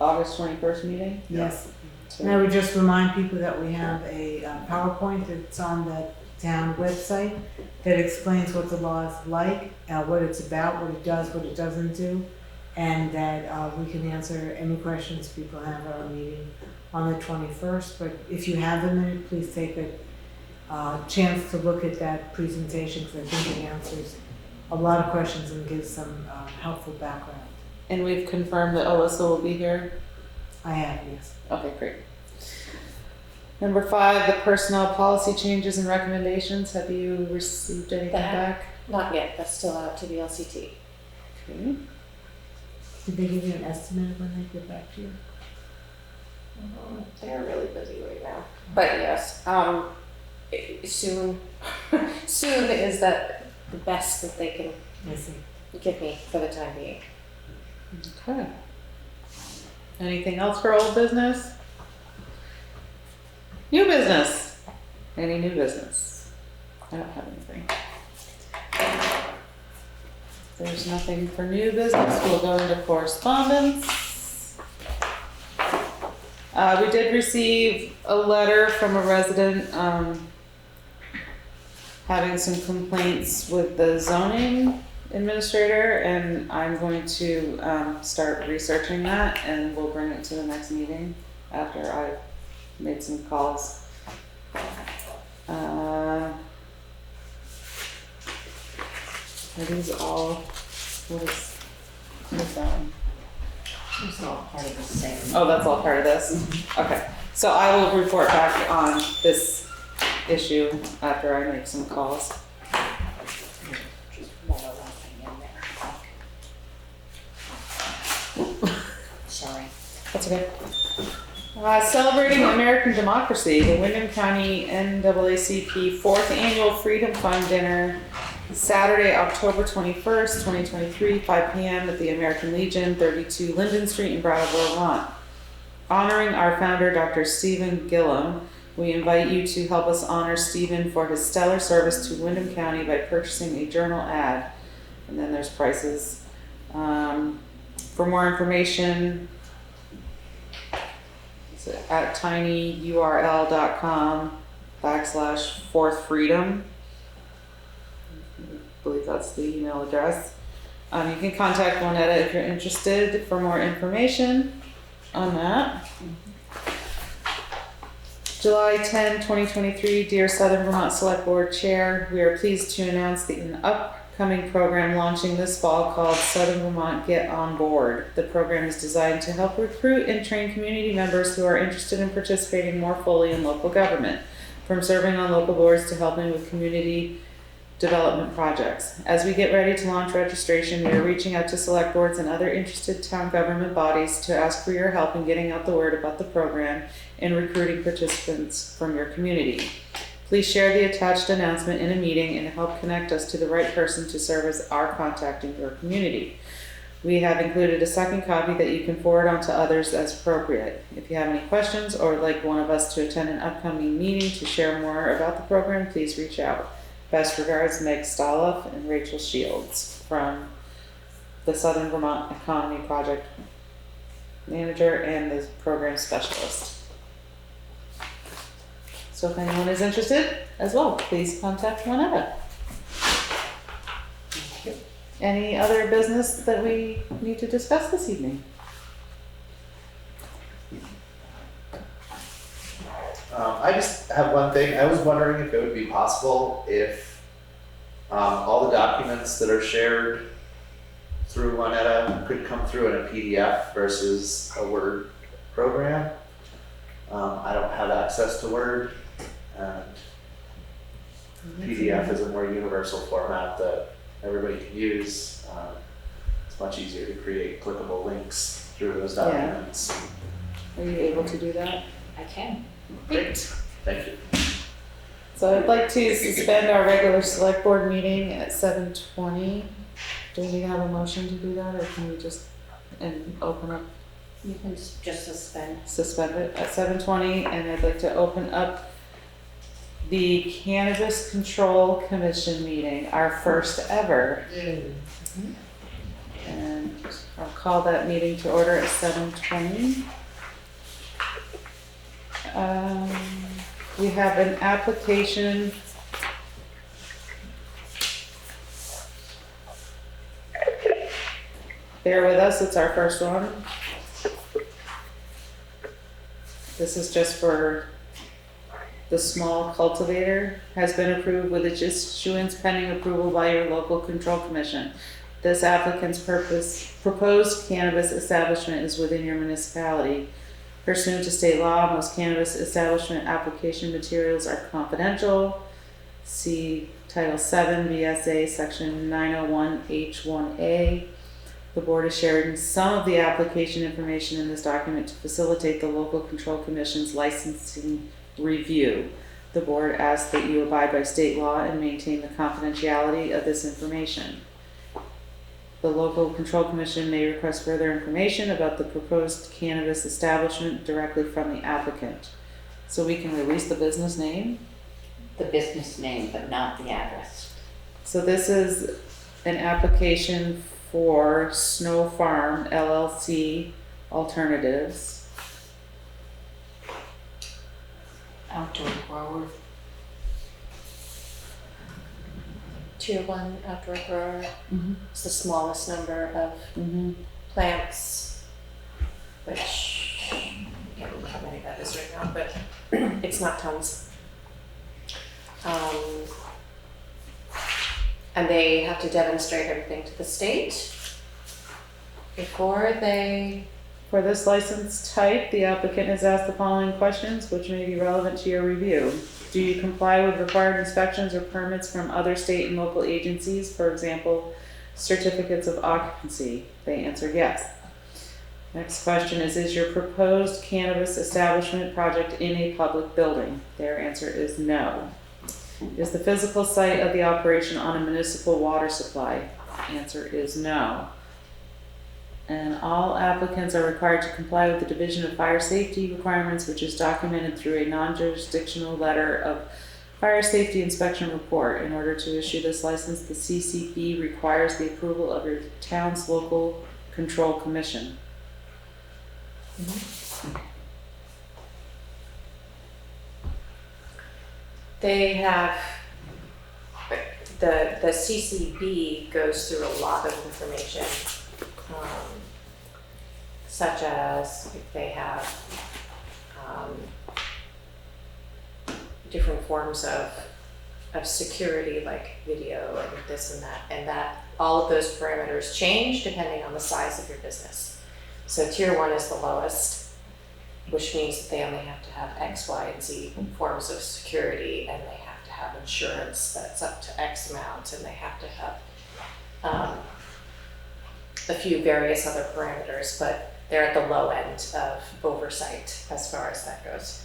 Speaker 1: August 21st meeting.
Speaker 3: Yes.
Speaker 1: So-
Speaker 3: And I would just remind people that we have a PowerPoint that's on the town website that explains what the law is like, what it's about, what it does, what it doesn't do, and that we can answer any questions people have at our meeting on the 21st. But if you have a minute, please take a chance to look at that presentation, because I think it answers a lot of questions and gives some helpful background.
Speaker 1: And we've confirmed that Alyssa will be here.
Speaker 3: I have, yes.
Speaker 1: Okay, great. Number 5, the personnel policy changes and recommendations. Have you received anything back?
Speaker 7: Not yet, that's still out to the LCT.
Speaker 1: Okay.
Speaker 3: Did they give you an estimate of when they get back to you?
Speaker 7: They're really busy right now. But yes, soon, soon is that the best that they can
Speaker 3: I see.
Speaker 7: give me for the time being.
Speaker 1: Okay. Anything else for old business? New business? Any new business? I don't have anything. If there's nothing for new business, we'll go into correspondence. We did receive a letter from a resident having some complaints with the zoning administrator, and I'm going to start researching that, and we'll bring it to the next meeting after I've made some calls. Are these all, what is that one?
Speaker 2: It's all part of the same.
Speaker 1: Oh, that's all part of this? Okay, so I will report back on this issue after I make some calls.
Speaker 2: Just one other thing in there. Sorry.
Speaker 1: That's okay. Celebrating American democracy, the Windham County NAACP 4th Annual Freedom Fund Dinner, Saturday, October 21st, 2023, 5 p.m. at the American Legion, 32 Linden Street in Brattleboro, Vermont. Honoring our founder, Dr. Stephen Gillum, we invite you to help us honor Stephen for his stellar service to Windham County by purchasing a journal ad. And then there's prices. For more information, at tinyurl.com/4thfreedom. I believe that's the email address. You can contact Juanetta if you're interested for more information on that. July 10, 2023, dear Southern Vermont Select Board Chair, we are pleased to announce an upcoming program launching this fall called Southern Vermont Get On Board. The program is designed to help recruit and train community members who are interested in participating more fully in local government, from serving on local boards to helping with community development projects. As we get ready to launch registration, we are reaching out to select boards and other interested town government bodies to ask for your help in getting out the word about the program and recruiting participants from your community. Please share the attached announcement in a meeting and help connect us to the right person to serve as our contact in your community. We have included a second copy that you can forward on to others as appropriate. If you have any questions or would like one of us to attend an upcoming meeting to share more about the program, please reach out. Best regards, Meg Stoloff and Rachel Shields from the Southern Vermont Economy Project Manager and the Program Specialist. So if anyone is interested as well, please contact Juanetta. Any other business that we need to discuss this evening?
Speaker 8: I just have one thing. I was wondering if it would be possible if all the documents that are shared through Juanetta could come through in a PDF versus a Word program. I don't have access to Word, and PDF is a more universal format that everybody can use. It's much easier to create clickable links through those documents.
Speaker 1: Are you able to do that?
Speaker 2: I can.
Speaker 8: Great, thank you.
Speaker 1: So I'd like to suspend our regular select board meeting at 7:20. Do we need to have a motion to do that, or can we just open up?
Speaker 2: You can just suspend.
Speaker 1: Suspend it at 7:20, and I'd like to open up the Cannabis Control Commission meeting, our first ever. And I'll call that meeting to order at 7:20. We have an application bear with us, it's our first one. This is just for the small cultivator, has been approved with its issuance pending approval by your local control commission. This applicant's proposed cannabis establishment is within your municipality. Pursuant to state law, most cannabis establishment application materials are confidential. See Title 7 VSA Section 901H1A. The board is sharing some of the application information in this document to facilitate the local control commission's licensing review. The board asks that you abide by state law and maintain the confidentiality of this information. The local control commission may request further information about the proposed cannabis establishment directly from the applicant. So we can release the business name?
Speaker 2: The business name, but not the address.
Speaker 1: So this is an application for Snow Farm LLC Alternatives.
Speaker 7: Outdoor grower. Tier 1 outdoor grower. It's the smallest number of plants, which I can't remember how many that is right now, but it's not tons. And they have to demonstrate everything to the state before they...
Speaker 1: For this license type, the applicant has asked the following questions, which may be relevant to your review. Do you comply with required inspections or permits from other state and local agencies, for example, certificates of occupancy? They answered yes. Next question is your proposed cannabis establishment project in a public building? Their answer is no. Is the physical site of the operation on a municipal water supply? Answer is no. And all applicants are required to comply with the Division of Fire Safety requirements, which is documented through a non-jurisdictional letter of Fire Safety Inspection Report. In order to issue this license, the CCC requires the approval of your town's local control commission.
Speaker 7: They have, the CCB goes through a lot of information, such as if they have different forms of security, like video and this and that all of those parameters change depending on the size of your business. So tier 1 is the lowest, which means that they only have to have X, Y, and Z forms of security, and they have to have insurance that's up to X amount, and they have to have a few various other parameters, but they're at the low end of oversight as far as that goes.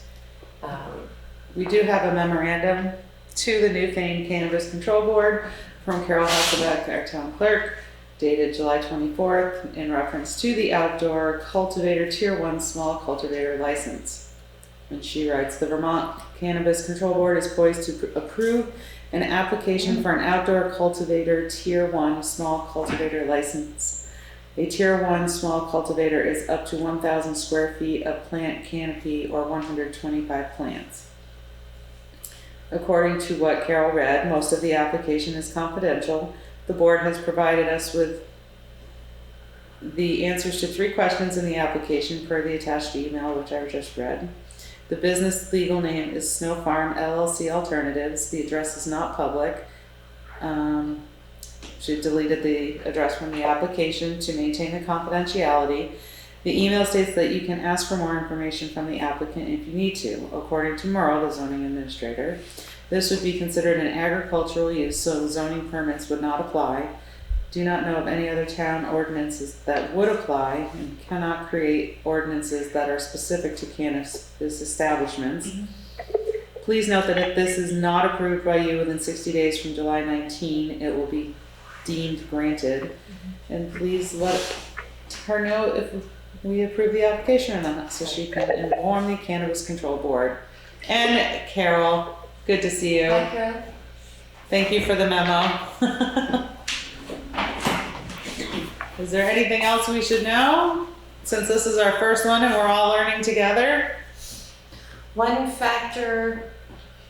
Speaker 1: We do have a memorandum to the Newfane Cannabis Control Board from Carol Hasselbeck, our town clerk, dated July 24th, in reference to the outdoor cultivator Tier 1 small cultivator license. And she writes, the Vermont Cannabis Control Board is poised to approve an application for an outdoor cultivator Tier 1 small cultivator license. A Tier 1 small cultivator is up to 1,000 square feet of plant canopy or 125 plants. According to what Carol read, most of the application is confidential. The board has provided us with the answers to 3 questions in the application per the attached email, which I just read. The business legal name is Snow Farm LLC Alternatives. The address is not public. She deleted the address from the application to maintain the confidentiality. The email states that you can ask for more information from the applicant if you need to. According to Merle, the zoning administrator, this would be considered an agricultural use, so the zoning permits would not apply. Do not know of any other town ordinances that would apply, and cannot create ordinances that are specific to cannabis establishments. Please note that if this is not approved by you within 60 days from July 19, it will be deemed granted. And please let her know if we approve the application or not, so she can inform the Cannabis Control Board. And Carol, Good to see you.
Speaker 2: Hi, Carol.
Speaker 1: Thank you for the memo. Is there anything else we should know? Since this is our first one and we're all learning together?
Speaker 7: One factor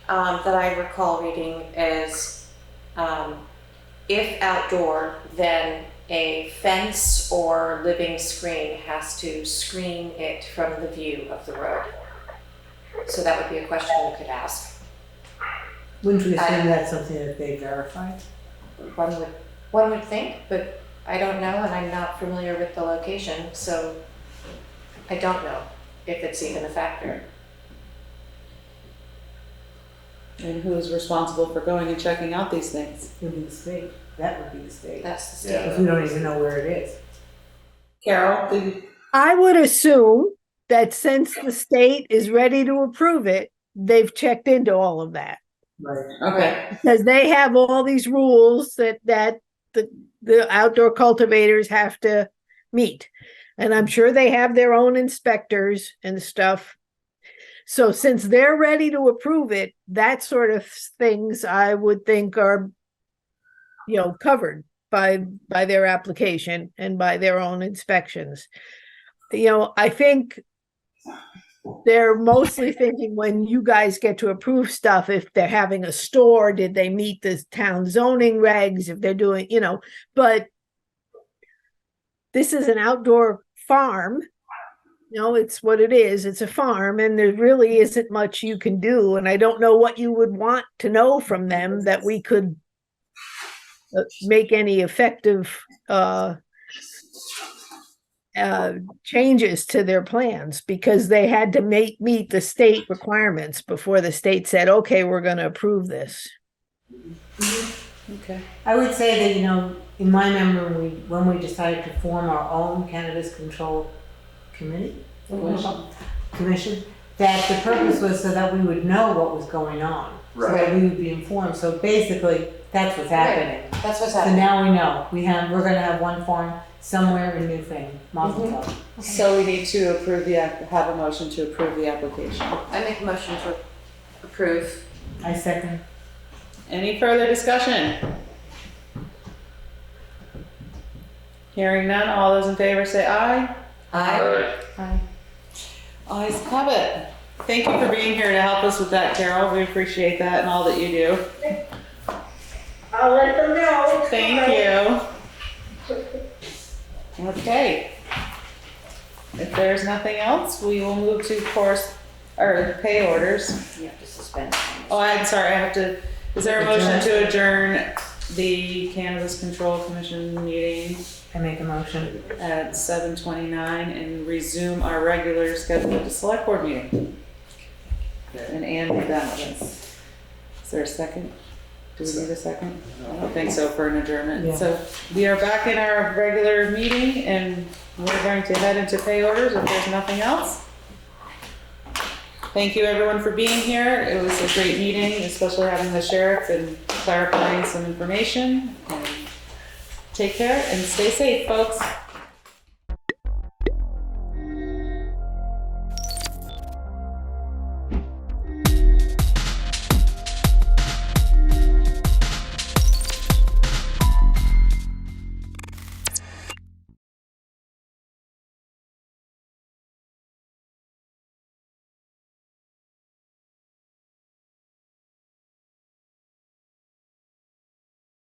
Speaker 7: that I recall reading is if outdoor, then a fence or living screen has to screen it from the view of the road. So that would be a question we could ask.
Speaker 3: Wouldn't we assume that's something that they verified?
Speaker 7: One would think, but I don't know, and I'm not familiar with the location, so I don't know if it's even a factor.
Speaker 1: And who is responsible for going and checking out these things?
Speaker 3: It would be the state. That would be the state.
Speaker 7: That's the state.
Speaker 6: Yeah.
Speaker 3: If we don't even know where it is.
Speaker 1: Carol, did you?
Speaker 9: I would assume that since the state is ready to approve it, they've checked into all of that.
Speaker 3: Right.
Speaker 1: Okay.
Speaker 9: Because they have all these rules that the outdoor cultivators have to meet. And I'm sure they have their own inspectors and stuff. So since they're ready to approve it, that sort of things I would think are, covered by their application and by their own inspections. I think they're mostly thinking when you guys get to approve stuff, if they're having a store, did they meet the town zoning regs, if they're doing, but this is an outdoor farm. It's what it is. It's a farm, and there really isn't much you can do. And I don't know what you would want to know from them that we could make any effective changes to their plans, because they had to meet the state requirements before the state said, okay, we're going to approve this.
Speaker 1: Okay.
Speaker 3: I would say that, in my memory, when we decided to form our own cannabis control commission, that the purpose was so that we would know what was going on. So that we would be informed. So basically, that's what's happening.
Speaker 7: That's what's
Speaker 3: So
Speaker 7: happening.
Speaker 3: now we know. We're going to have one farm somewhere in Newfane, Mazel Tov.
Speaker 1: So we need to approve have a motion to approve the application.
Speaker 7: I make a motion to approve.
Speaker 3: I second.
Speaker 1: Any further discussion? Hearing none, all those in favor say aye.
Speaker 7: Aye.
Speaker 1: Aye. Ayes have it. Thank you for being here to help us with that, Carol. We appreciate that and all that you do.
Speaker 9: I'll let them know.
Speaker 1: Thank you. Okay. If there's nothing else, we will move to pay orders.
Speaker 2: You have to suspend.
Speaker 1: Oh, I'm sorry, is there a motion to adjourn the Cannabis Control Commission meeting
Speaker 3: I make a motion.
Speaker 1: at 7:29 and resume our regular scheduled select board meeting? And Ann did that with us. Is there a second? Do we need a second? I don't think so for an adjournment.
Speaker 3: Yeah.
Speaker 1: So we are back in our regular meeting and we're going to head into pay orders if there's nothing else. Thank you everyone for being here. It was a great meeting, especially having the sheriff and clarifying some information. And take care and stay safe, folks.